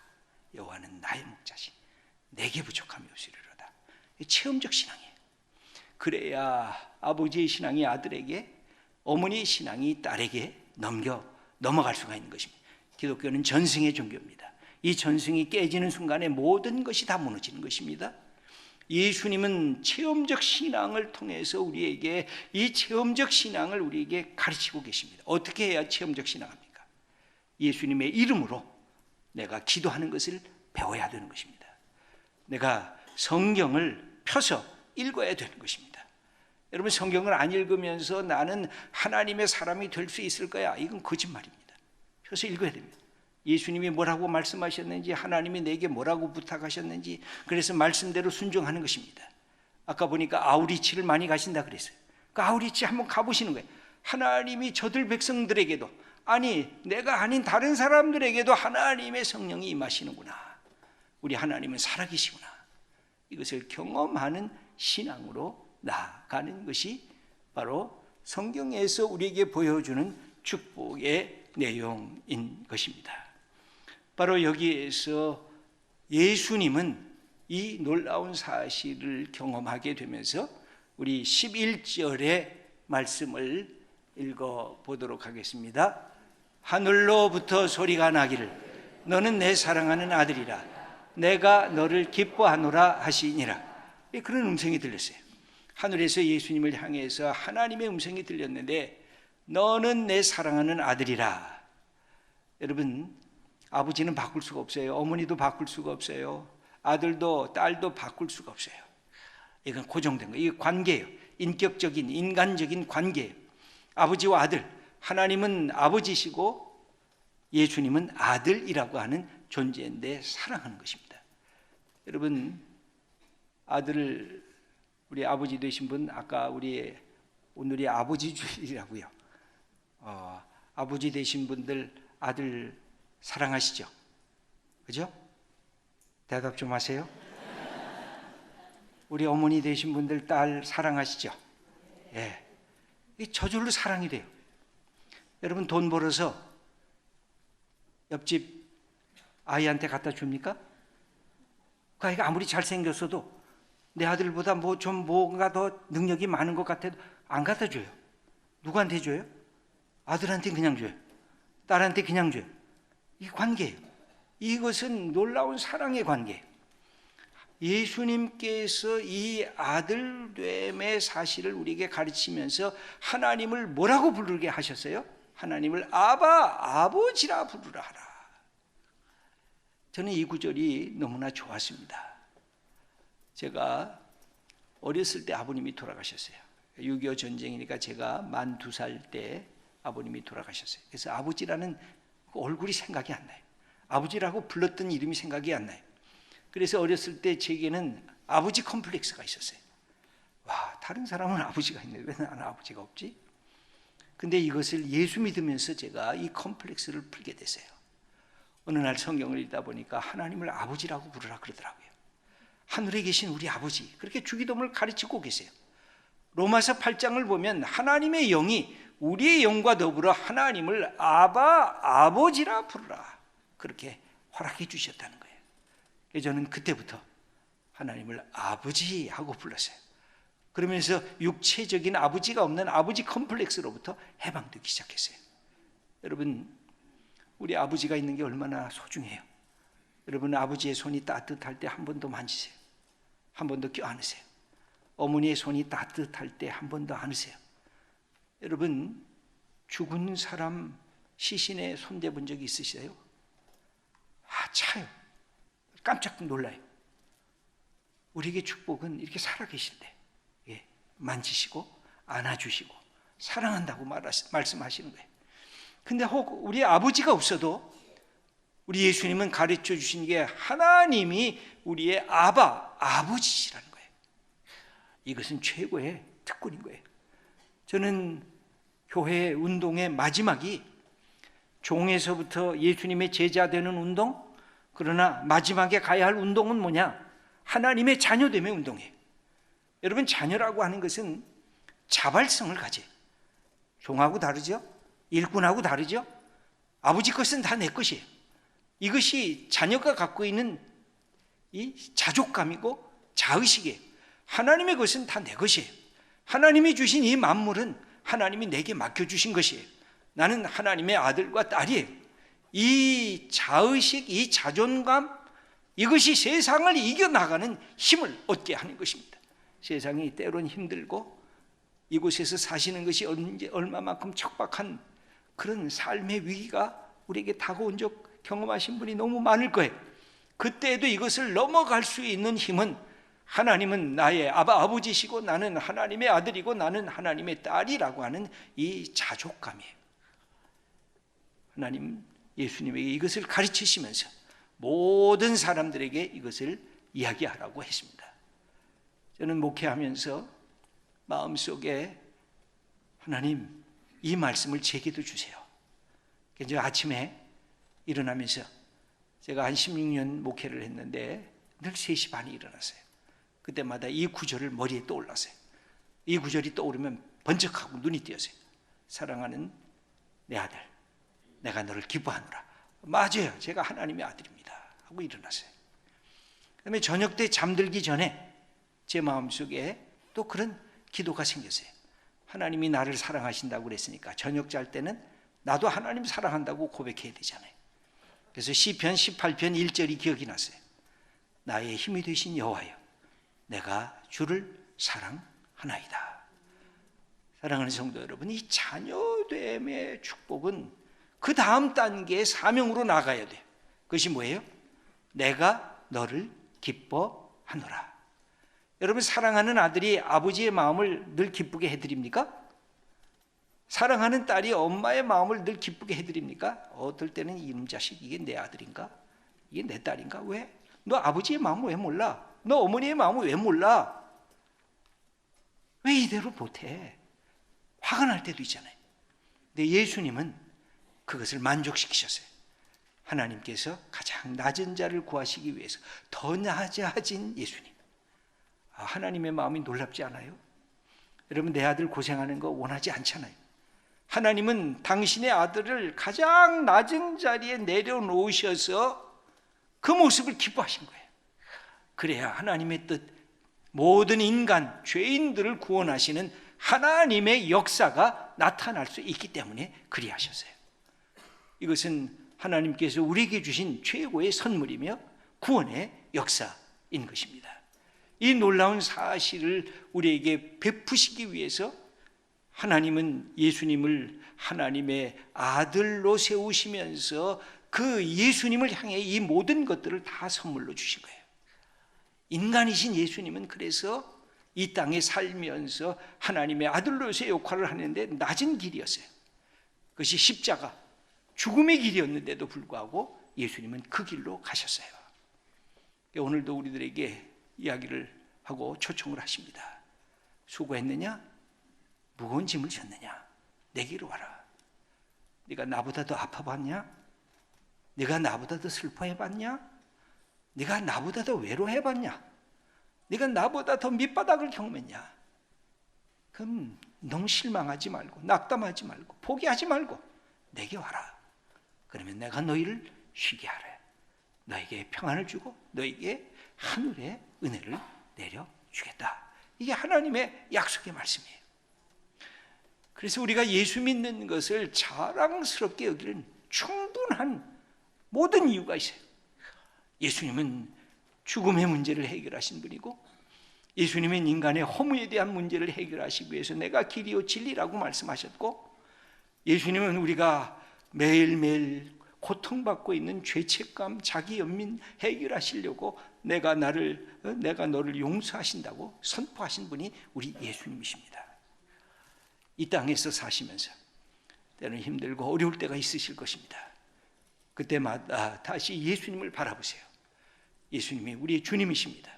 여호와는 나의 목자시, 내게 부족함이 없으리로다. 체험적 신앙이에요. 그래야 아버지의 신앙이 아들에게, 어머니의 신앙이 딸에게 넘어갈 수가 있는 것입니다. 기독교는 전승의 종교입니다. 이 전승이 깨지는 순간에 모든 것이 다 무너지는 것입니다. 예수님은 체험적 신앙을 통해서 우리에게, 이 체험적 신앙을 우리에게 가르치고 계십니다. 어떻게 해야 체험적 신앙합니까? 예수님의 이름으로 내가 기도하는 것을 배워야 되는 것입니다. 내가 성경을 펴서 읽어야 되는 것입니다. 여러분, 성경을 안 읽으면서 나는 하나님의 사람이 될 수 있을 거야, 이건 거짓말입니다. 펴서 읽어야 됩니다. 예수님이 뭐라고 말씀하셨는지, 하나님이 내게 뭐라고 부탁하셨는지, 그래서 말씀대로 순종하는 것입니다. 아까 보니까 아우리치를 많이 가신다 그랬어요. 그 아우리치 한번 가보시는 거예요. 하나님이 저들 백성들에게도, 아니 내가 아닌 다른 사람들에게도 하나님의 성령이 임하시는구나, 우리 하나님은 살아계시구나, 이것을 경험하는 신앙으로 나아가는 것이 바로 성경에서 우리에게 보여주는 축복의 내용인 것입니다. 바로 여기에서 예수님은 이 놀라운 사실을 경험하게 되면서 우리 11절의 말씀을 읽어보도록 하겠습니다. 하늘로부터 소리가 나기를 너는 내 사랑하는 아들이라, 내가 너를 기뻐하노라 하시니라. 그런 음성이 들렸어요. 하늘에서 예수님을 향해서 하나님의 음성이 들렸는데, 너는 내 사랑하는 아들이라. 여러분, 아버지는 바꿀 수가 없어요. 어머니도 바꿀 수가 없어요. 아들도 딸도 바꿀 수가 없어요. 이건 고정된 거예요. 이게 관계예요. 인격적인, 인간적인 관계예요. 아버지와 아들, 하나님은 아버지시고 예수님은 아들이라고 하는 존재인데 사랑하는 것입니다. 여러분, 아들을, 우리 아버지 되신 분, 아까 우리 오늘이 아버지 주일이라고요. 아버지 되신 분들 아들 사랑하시죠? 그죠? 대답 좀 하세요. 우리 어머니 되신 분들 딸 사랑하시죠? 예. 이 저절로 사랑이 돼요. 여러분 돈 벌어서 옆집 아이한테 갖다 줍니까? 그 아이가 아무리 잘생겼어도 내 아들보다 뭔가 더 능력이 많은 것 같아도 안 갖다 줘요. 누구한테 줘요? 아들한테 그냥 줘요. 딸한테 그냥 줘요. 이 관계예요. 이것은 놀라운 사랑의 관계예요. 예수님께서 이 아들됨의 사실을 우리에게 가르치면서 하나님을 뭐라고 부르게 하셨어요? 하나님을 아버지라 부르라 하라. 저는 이 구절이 너무나 좋았습니다. 제가 어렸을 때 아버님이 돌아가셨어요. 6.25 전쟁이니까 제가 만 2살 때 아버님이 돌아가셨어요. 그래서 아버지라는 얼굴이 생각이 안 나요. 아버지라고 불렀던 이름이 생각이 안 나요. 그래서 어렸을 때 제게는 아버지 컴플렉스가 있었어요. 와, 다른 사람은 아버지가 있는데 왜 나는 아버지가 없지? 근데 이것을 예수 믿으면서 제가 이 컴플렉스를 풀게 됐어요. 어느 날 성경을 읽다 보니까 하나님을 아버지라고 부르라 그러더라고요. 하늘에 계신 우리 아버지, 그렇게 주기도문을 가르치고 계세요. 로마서 8장을 보면 하나님의 영이 우리의 영과 더불어 하나님을 아버지라 부르라, 그렇게 허락해 주셨다는 거예요. 그래서 저는 그때부터 하나님을 아버지 하고 불렀어요. 그러면서 육체적인 아버지가 없는 아버지 컴플렉스로부터 해방되기 시작했어요. 여러분, 우리 아버지가 있는 게 얼마나 소중해요. 여러분, 아버지의 손이 따뜻할 때 한 번 더 만지세요. 한 번 더 껴안으세요. 어머니의 손이 따뜻할 때 한 번 더 안으세요. 여러분, 죽은 사람 시신에 손대본 적이 있으세요? 차요. 깜짝 놀라요. 우리에게 축복은 이렇게 살아계실 때 만지시고 안아주시고 사랑한다고 말씀하시는 거예요. 근데 혹 우리 아버지가 없어도 우리 예수님은 가르쳐 주신 게 하나님이 우리의 아버지시라는 거예요. 이것은 최고의 특권인 거예요. 저는 교회 운동의 마지막이 종에서부터 예수님의 제자 되는 운동, 그러나 마지막에 가야 할 운동은 뭐냐? 하나님의 자녀됨의 운동이에요. 여러분, 자녀라고 하는 것은 자발성을 가져요. 종하고 다르죠? 일꾼하고 다르죠? 아버지 것은 다 내 것이에요. 이것이 자녀가 갖고 있는 이 자족감이고 자의식이에요. 하나님의 것은 다 내 것이에요. 하나님이 주신 이 만물은 하나님이 내게 맡겨주신 것이에요. 나는 하나님의 아들과 딸이에요. 이 자의식, 이 자존감, 이것이 세상을 이겨나가는 힘을 얻게 하는 것입니다. 세상이 때론 힘들고 이곳에서 사시는 것이 얼마만큼 척박한 그런 삶의 위기가 우리에게 다가온 적 경험하신 분이 너무 많을 거예요. 그때에도 이것을 넘어갈 수 있는 힘은, 하나님은 나의 아버지시고 나는 하나님의 아들이고 나는 하나님의 딸이라고 하는 이 자족감이에요. 하나님, 예수님에게 이것을 가르치시면서 모든 사람들에게 이것을 이야기하라고 했습니다. 저는 목회하면서 마음속에 하나님, 이 말씀을 제게도 주세요. 그래서 아침에 일어나면서 제가 한 16년 목회를 했는데 늘 3시 반에 일어났어요. 그때마다 이 구절을 머리에 떠올랐어요. 이 구절이 떠오르면 번쩍하고 눈이 띄었어요. 사랑하는 내 아들, 내가 너를 기뻐하노라. 맞아요, 제가 하나님의 아들입니다 하고 일어났어요. 그다음에 저녁 때 잠들기 전에 제 마음속에 또 그런 기도가 생겼어요. 하나님이 나를 사랑하신다고 그랬으니까 저녁 잘 때는 나도 하나님 사랑한다고 고백해야 되잖아요. 그래서 시편 18편 1절이 기억이 났어요. 나의 힘이 되신 여호와여, 내가 주를 사랑하나이다. 사랑하는 성도 여러분, 이 자녀됨의 축복은 그 다음 단계의 사명으로 나가야 돼요. 그것이 뭐예요? 내가 너를 기뻐하노라. 여러분, 사랑하는 아들이 아버지의 마음을 늘 기쁘게 해드립니까? 사랑하는 딸이 엄마의 마음을 늘 기쁘게 해드립니까? 어떨 때는 이놈 자식, 이게 내 아들인가? 이게 내 딸인가? 왜? 너 아버지의 마음을 왜 몰라? 너 어머니의 마음을 왜 몰라? 왜 이대로 못해? 화가 날 때도 있잖아요. 근데 예수님은 그것을 만족시키셨어요. 하나님께서 가장 낮은 자를 구하시기 위해서 더 낮아진 예수님. 하나님의 마음이 놀랍지 않아요? 여러분, 내 아들 고생하는 거 원하지 않잖아요. 하나님은 당신의 아들을 가장 낮은 자리에 내려놓으셔서 그 모습을 기뻐하신 거예요. 그래야 하나님의 뜻, 모든 인간, 죄인들을 구원하시는 하나님의 역사가 나타날 수 있기 때문에 그리하셨어요. 이것은 하나님께서 우리에게 주신 최고의 선물이며 구원의 역사인 것입니다. 이 놀라운 사실을 우리에게 베푸시기 위해서 하나님은 예수님을 하나님의 아들로 세우시면서 그 예수님을 향해 이 모든 것들을 다 선물로 주신 거예요. 인간이신 예수님은 그래서 이 땅에 살면서 하나님의 아들로서의 역할을 하는데 낮은 길이었어요. 그것이 십자가, 죽음의 길이었는데도 불구하고 예수님은 그 길로 가셨어요. 오늘도 우리들에게 이야기를 하고 초청을 하십니다. 수고했느냐? 무거운 짐을 졌느냐? 내게로 와라. 네가 나보다 더 아파봤냐? 네가 나보다 더 슬퍼해봤냐? 네가 나보다 더 외로워해봤냐? 네가 나보다 더 밑바닥을 경험했냐? 그럼 너무 실망하지 말고 낙담하지 말고 포기하지 말고 내게 와라. 그러면 내가 너희를 쉬게 하래. 너에게 평안을 주고 너에게 하늘의 은혜를 내려주겠다. 이게 하나님의 약속의 말씀이에요. 그래서 우리가 예수 믿는 것을 자랑스럽게 여기는 충분한 모든 이유가 있어요. 예수님은 죽음의 문제를 해결하신 분이고, 예수님은 인간의 허무에 대한 문제를 해결하시기 위해서 내가 길이요 진리라고 말씀하셨고, 예수님은 우리가 매일매일 고통받고 있는 죄책감, 자기 연민 해결하시려고 내가 너를 용서하신다고 선포하신 분이 우리 예수님이십니다. 이 땅에서 사시면서 때는 힘들고 어려울 때가 있으실 것입니다. 그때마다 다시 예수님을 바라보세요. 예수님이 우리의 주님이십니다.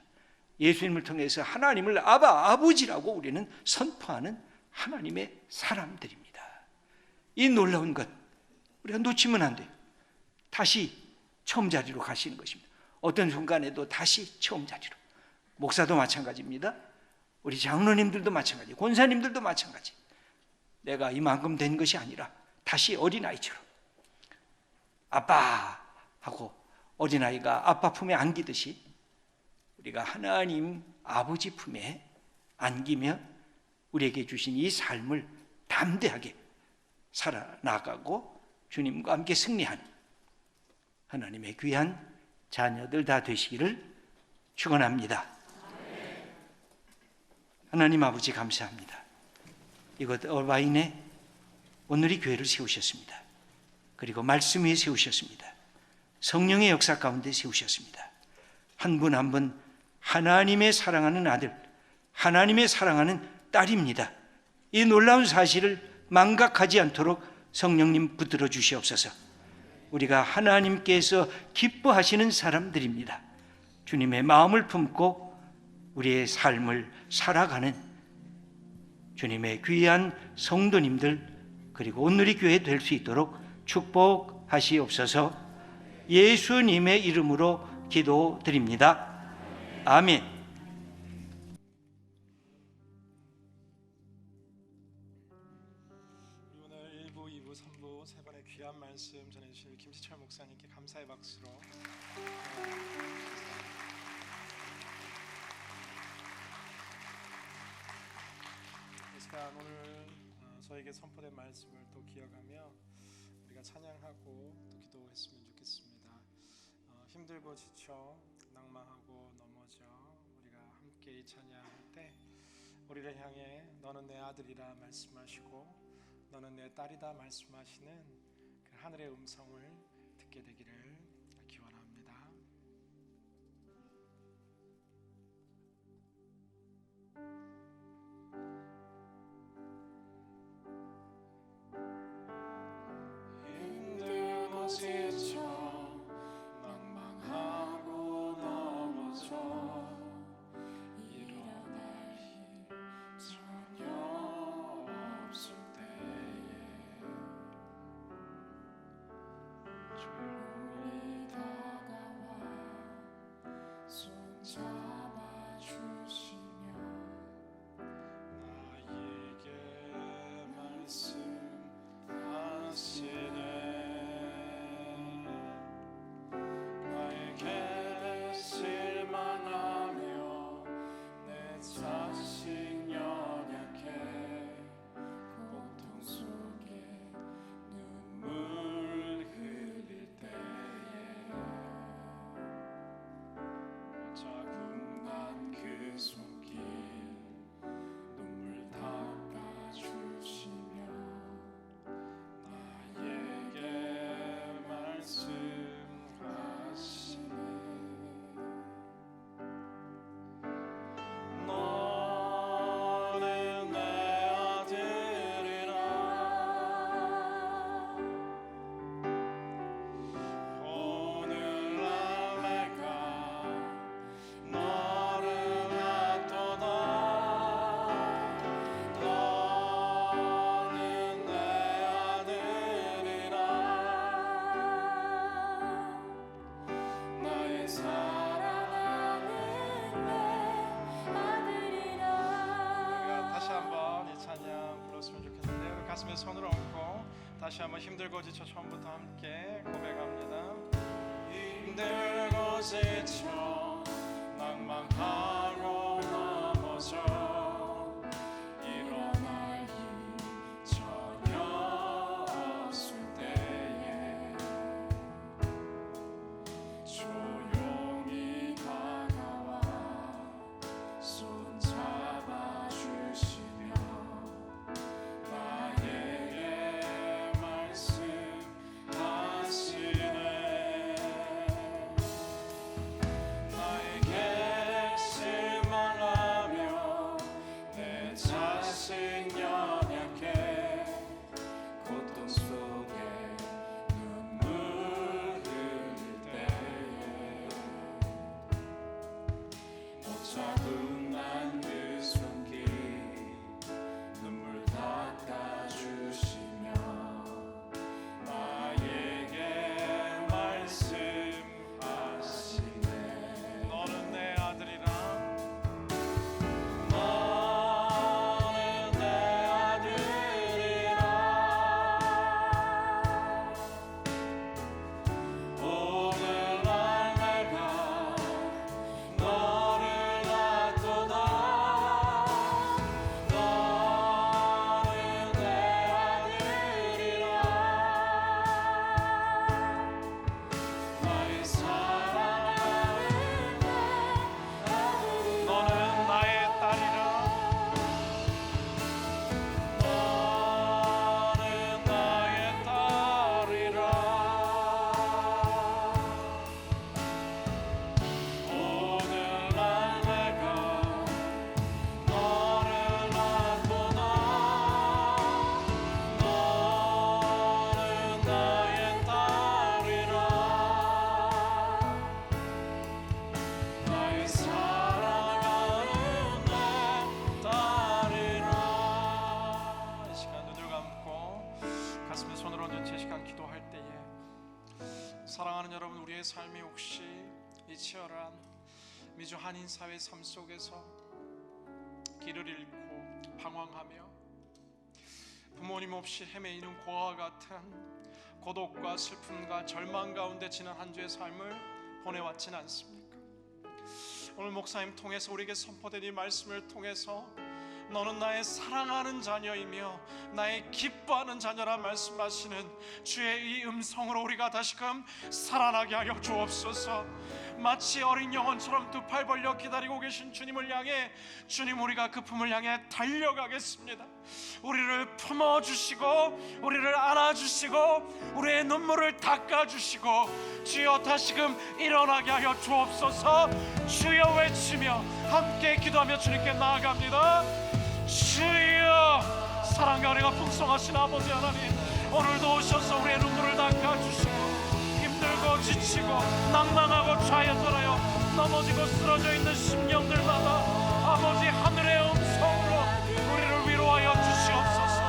예수님을 통해서 하나님을 아버지라고 우리는 선포하는 하나님의 사람들입니다. 이 놀라운 것 우리가 놓치면 안 돼요. 다시 처음 자리로 가시는 것입니다. 어떤 순간에도 다시 처음 자리로. 목사도 마찬가지입니다. 우리 장로님들도 마찬가지, 권사님들도 마찬가지. 내가 이만큼 된 것이 아니라 다시 어린아이처럼 아빠 하고 어린아이가 아빠 품에 안기듯이 우리가 하나님 아버지 품에 안기며 우리에게 주신 이 삶을 담대하게 살아나가고 주님과 함께 승리하는 하나님의 귀한 자녀들 다 되시기를 축원합니다. 하나님 아버지 감사합니다. 이곳 얼바인에 오늘이 교회를 세우셨습니다. 그리고 말씀 위에 세우셨습니다. 성령의 역사 가운데 세우셨습니다. 한 분 한 분 하나님의 사랑하는 아들, 하나님의 사랑하는 딸입니다. 이 놀라운 사실을 망각하지 않도록 성령님 붙들어 주시옵소서. 우리가 하나님께서 기뻐하시는 사람들입니다. 주님의 마음을 품고 우리의 삶을 살아가는 주님의 귀한 성도님들 그리고 온누리 교회 될 수 있도록 축복하시옵소서. 예수님의 이름으로 기도드립니다. 아멘. 오늘 1부, 2부, 3부 세 번의 귀한 말씀 전해주신 김지철 목사님께 감사의 박수로 이 시간 오늘 저에게 선포된 말씀을 또 기억하며 우리가 찬양하고 또 기도했으면 좋겠습니다. 힘들고 지쳐 낭망하고 넘어져 우리가 함께 찬양할 때 우리를 향해 너는 내 아들이라 말씀하시고 너는 내 딸이다 말씀하시는 그 하늘의 음성을 듣게 되기를 기원합니다. 힘들고 지쳐 낭망하고 넘어져 일어날 힘 전혀 없을 가슴에 손을 얹고 다시 한번 힘들고 지쳐 처음부터 함께 고백합니다. 힘들고 지쳐 낭망하고 넘어져 일어날 힘 전혀 없을 때에 조용히 다가와 손 잡아주시며 나에게 말씀하시네. 나에게 실망하며 내 자신 연약해 고통 속에 눈물 흘릴 때에 못 차분한 그 손길 눈물 닦아주시며 나에게 말씀하시네. 너는 내 아들이라 너는 내 아들이라 오늘날 내가 너를 낳도다. 너는 내 아들이라 나의 사랑하는 내 아들이라 너는 나의 딸이라 너는 나의 딸이라 오늘날 내가 너를 낳도다. 너는 나의 딸이라 나의 사랑하는 내 딸이라. 이 시간 눈을 감고 가슴에 손을 얹은 채 시간 기도할 때에 사랑하는 여러분, 우리의 삶이 혹시 이 치열한 미주 한인 사회 삶 속에서 길을 잃고 방황하며 부모님 없이 헤매이는 고아와 같은 고독과 슬픔과 절망 가운데 지난 한 주의 삶을 보내왔진 않습니까? 오늘 목사님 통해서 우리에게 선포된 이 말씀을 통해서 너는 나의 사랑하는 자녀이며 나의 기뻐하는 자녀라 말씀하시는 주의 이 음성으로 우리가 다시금 살아나게 하여 주옵소서. 마치 어린 영혼처럼 두 팔 벌려 기다리고 계신 주님을 향해 주님, 우리가 그 품을 향해 달려가겠습니다. 우리를 품어주시고 우리를 안아주시고 우리의 눈물을 닦아주시고 주여 다시금 일어나게 하여 주옵소서. 주여 외치며 함께 기도하며 주님께 나아갑니다. 주여, 사랑과 은혜가 풍성하신 아버지 하나님, 오늘도 오셔서 우리의 눈물을 닦아주시고 힘들고 지치고 낭망하고 좌여전하여 넘어지고 쓰러져 있는 심령들마다 아버지 하늘의 음성으로 우리를 위로하여 주시옵소서.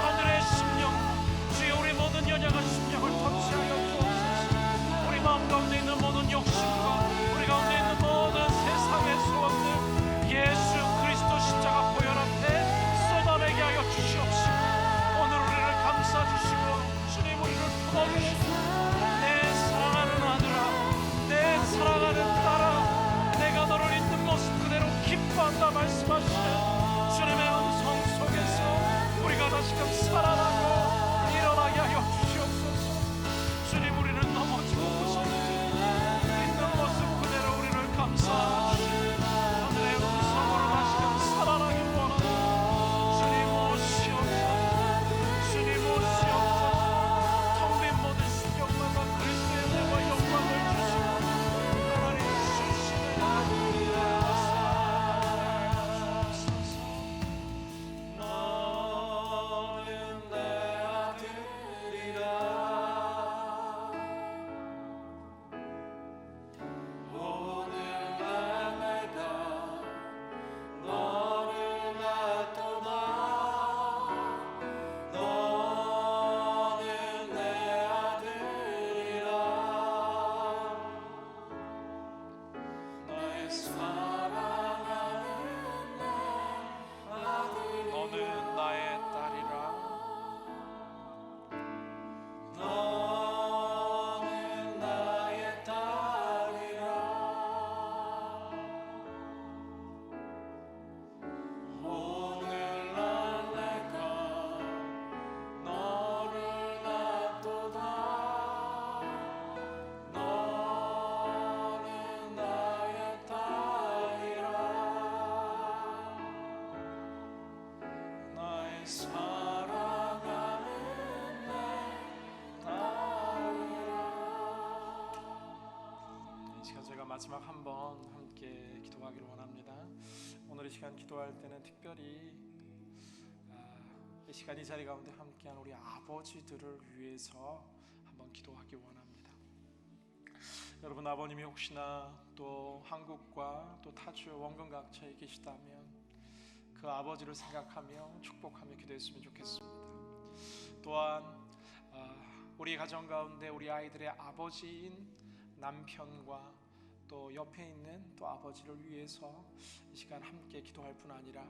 하늘의 심령, 주여 우리 모든 연약한 심령을 터치하여 주옵소서. 우리 마음 가운데 있는 모든 욕심과 우리 가운데 있는 모든 세상의 소원들 예수 그리스도 십자가 보혈 앞에 쏟아내게 하여 주시옵시고 오늘 우리를 감싸주시고 주님 우리를 품어주시고 내 사랑하는 아들아, 내 사랑하는 딸아, 내가 너를 있는 모습 그대로 기뻐한다 말씀하시는 주님 시간 저희가 마지막 한 번 함께 기도하기를 원합니다. 오늘 이 시간 기도할 때는 특별히 이 시간 이 자리 가운데 함께한 우리 아버지들을 위해서 한번 기도하기 원합니다. 여러분 아버님이 혹시나 또 한국과 또 타주의 원근 각처에 계시다면 그 아버지를 생각하며 축복하며 기도했으면 좋겠습니다. 또한 우리 가정 가운데 우리 아이들의 아버지인 남편과 또 옆에 있는 또 아버지를 위해서 이 시간 함께 기도할 뿐 아니라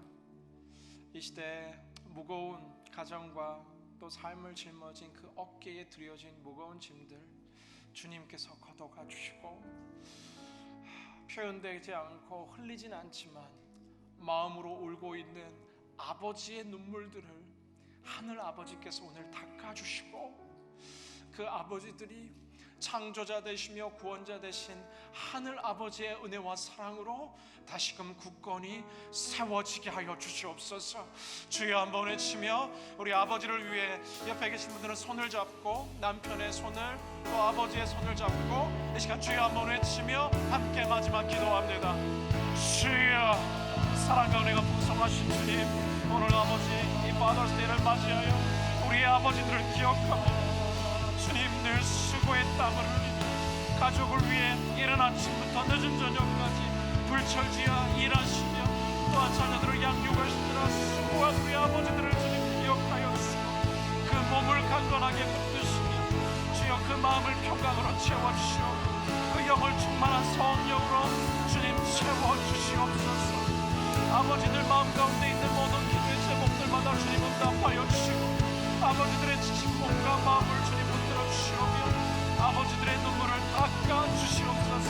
이 시대 무거운 가정과 또 삶을 짊어진 그 어깨에 들여진 무거운 짐들 주님께서 걷어가 주시고 표현되지 않고 흘리진 않지만 마음으로 울고 있는 아버지의 눈물들을 하늘 아버지께서 오늘 닦아주시고 그 아버지들이 창조자 되시며 구원자 되신 하늘 아버지의 은혜와 사랑으로 다시금 굳건히 세워지게 하여 주시옵소서. 주여 한번 외치며 우리 아버지를 위해 옆에 계신 분들은 손을 잡고 남편의 손을 또 아버지의 손을 잡고 이 시간 주여 한번 외치며 함께 마지막 기도합니다. 주여 사랑과 은혜가 풍성하신 주님, 오늘 아버지 이 파더스 데이를 맞이하여 우리의 아버지들을 기억합니다. 주님 늘 수고의 땀을 흘리며 가족을 위해 이른 아침부터 늦은 저녁까지 불철주야 일하시며 또한 자녀들을 양육하시느라 수고한 우리 아버지들을 주님 기억하여 주시고 그 몸을 강건하게 붙드시며 주여 그 마음을 평강으로 채워주시오 그 영을 충만한 성령으로 주님 채워주시옵소서. 아버지들 마음 가운데 있는 모든 기도의 제목들마다 주님 응답하여 주시고 아버지들의 지친 몸과 마음을 주님 붙들어 주시오며 아버지들의 눈물을 닦아 주시옵소서.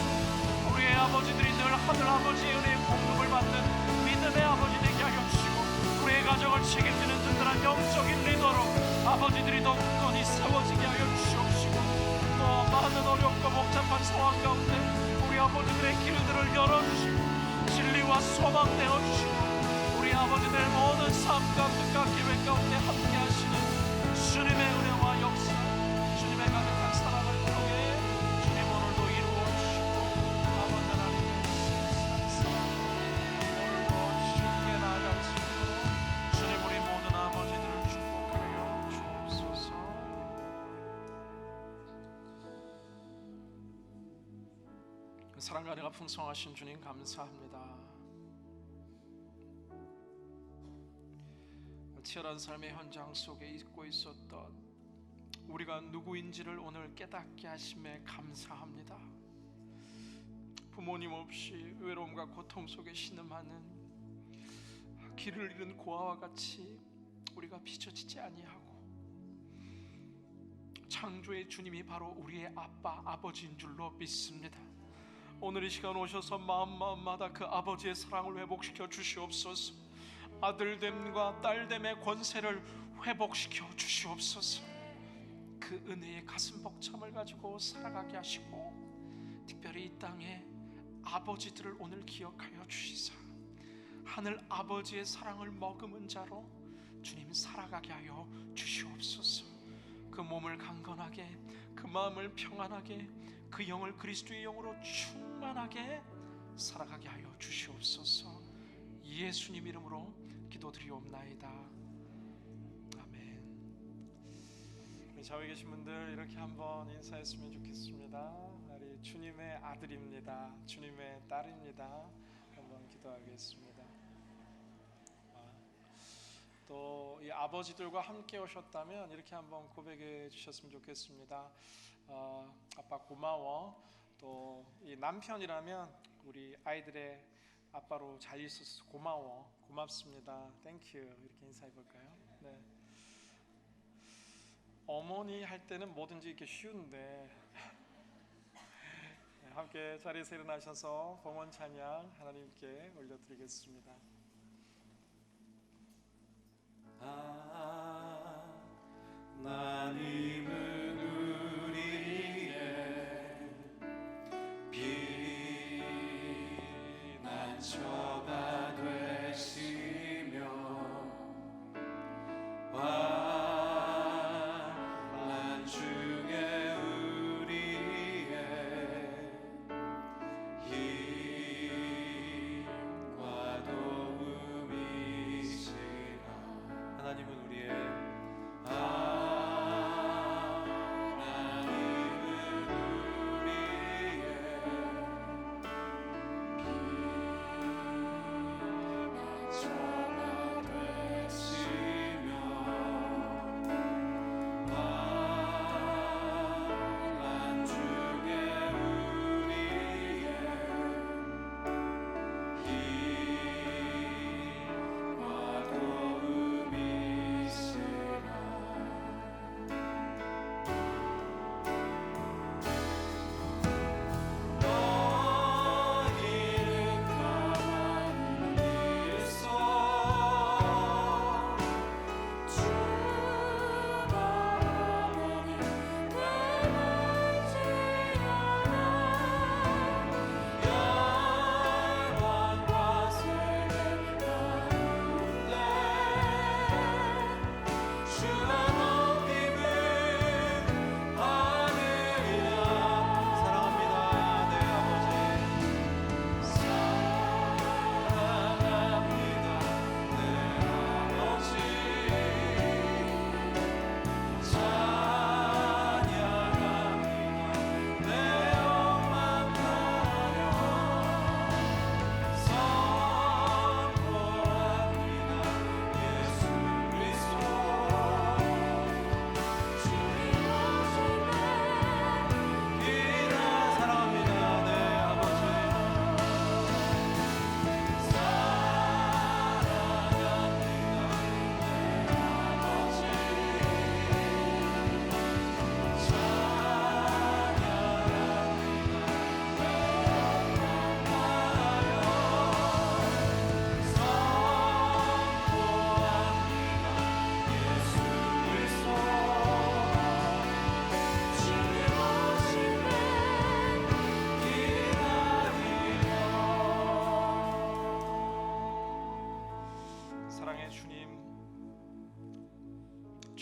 우리의 아버지들이 늘 하늘 아버지의 은혜의 공급을 받는 믿음의 아버지 되게 하여 주시고 우리의 가정을 책임지는 든든한 영적인 리더로 아버지들이 더 굳건히 세워지게 하여 주시옵시고 또 많은 어렵고 복잡한 상황 가운데 우리 아버지들의 길들을 열어주시고 진리와 소망 내어주시고 우리 아버지들의 모든 삶과 뜻과 계획 가운데 함께 하시는 주님의 은혜와 역사 주님의 가득한 사랑을 통해 주님 오늘도 이루어주시고 아버지 하나님의 오늘도 쉽게 나아갈 수 있도록 주님 우리 모든 아버지들을 축복하여 주옵소서. 사랑과 은혜가 풍성하신 주님 감사합니다. 치열한 삶의 현장 속에 있고 있었던 우리가 누구인지를 오늘 깨닫게 하심에 감사합니다. 부모님 없이 외로움과 고통 속에 신음하는 길을 잃은 고아와 같이 우리가 비춰지지 아니하고 창조의 주님이 바로 우리의 아빠 아버지인 줄로 믿습니다. 오늘 이 시간 오셔서 마음마다 그 아버지의 사랑을 회복시켜 주시옵소서. 아들됨과 딸됨의 권세를 회복시켜 주시옵소서. 그 은혜의 가슴 벅참을 가지고 살아가게 하시고 특별히 이 땅에 아버지들을 오늘 기억하여 주시사 하늘 아버지의 사랑을 머금은 자로 주님 살아가게 하여 주시옵소서. 그 몸을 강건하게 그 마음을 평안하게 그 영을 그리스도의 영으로 충만하게 살아가게 하여 주시옵소서. 예수님 이름으로 기도드리옵나이다. 아멘. 우리 좌우에 계신 분들 이렇게 한번 인사했으면 좋겠습니다. 우리 주님의 아들입니다. 주님의 딸입니다. 한번 기도하겠습니다. 또 이 아버지들과 함께 오셨다면 이렇게 한번 고백해 주셨으면 좋겠습니다. 아빠 고마워. 또 이 남편이라면 우리 아이들의 아빠로 잘 있어서 고마워. 고맙습니다. 땡큐. 이렇게 인사해 볼까요? 네. 어머니 할 때는 뭐든지 이렇게 쉬운데 네, 함께 자리에서 일어나셔서 봉헌 찬양 하나님께 올려드리겠습니다. 하나님은 우리의 피난처가 되시며 환난 중에 우리의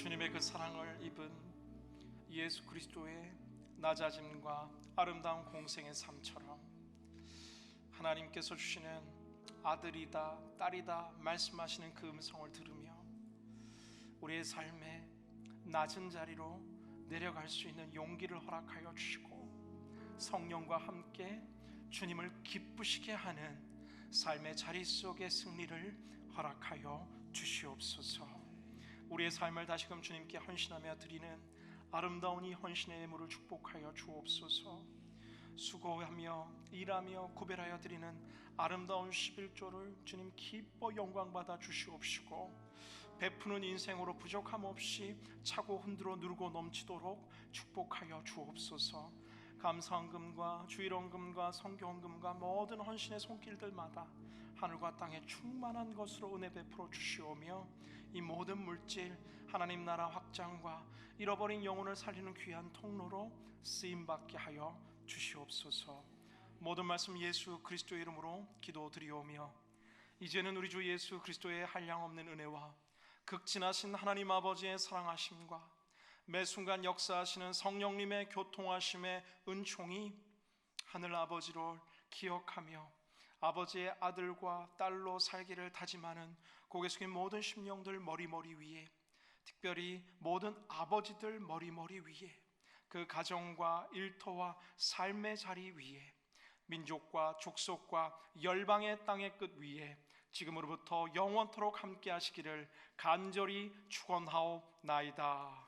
주님의 그 사랑을 입은 예수 그리스도의 낮아짐과 아름다운 공생의 삶처럼 하나님께서 주시는 아들이다 딸이다 말씀하시는 그 음성을 들으며 우리의 삶에 낮은 자리로 내려갈 수 있는 용기를 허락하여 주시고 성령과 함께 주님을 기쁘시게 하는 삶의 자리 속의 승리를 허락하여 주시옵소서. 우리의 삶을 다시금 주님께 헌신하며 드리는 아름다운 이 헌신의 예물을 축복하여 주옵소서. 수고하며 일하며 구별하여 드리는 아름다운 11조를 주님 기뻐 영광받아 주시옵시고 베푸는 인생으로 부족함 없이 차고 흔들어 누르고 넘치도록 축복하여 주옵소서. 감사헌금과 주일헌금과 성교헌금과 모든 헌신의 손길들마다 하늘과 땅에 충만한 것으로 은혜 베풀어 주시오며 이 모든 물질 하나님 나라 확장과 잃어버린 영혼을 살리는 귀한 통로로 쓰임받게 하여 주시옵소서. 모든 말씀 예수 그리스도의 이름으로 기도드리오며 이제는 우리 주 예수 그리스도의 한량없는 은혜와 극진하신 하나님 아버지의 사랑하심과 매 순간 역사하시는 성령님의 교통하심의 은총이 하늘 아버지를 기억하며 아버지의 아들과 딸로 살기를 다짐하는 고개 숙인 모든 심령들 머리 위에, 특별히 모든 아버지들 머리 위에, 그 가정과 일터와 삶의 자리 위에, 민족과 족속과 열방의 땅의 끝 위에 지금으로부터 영원토록 함께 하시기를 간절히 축원하옵나이다.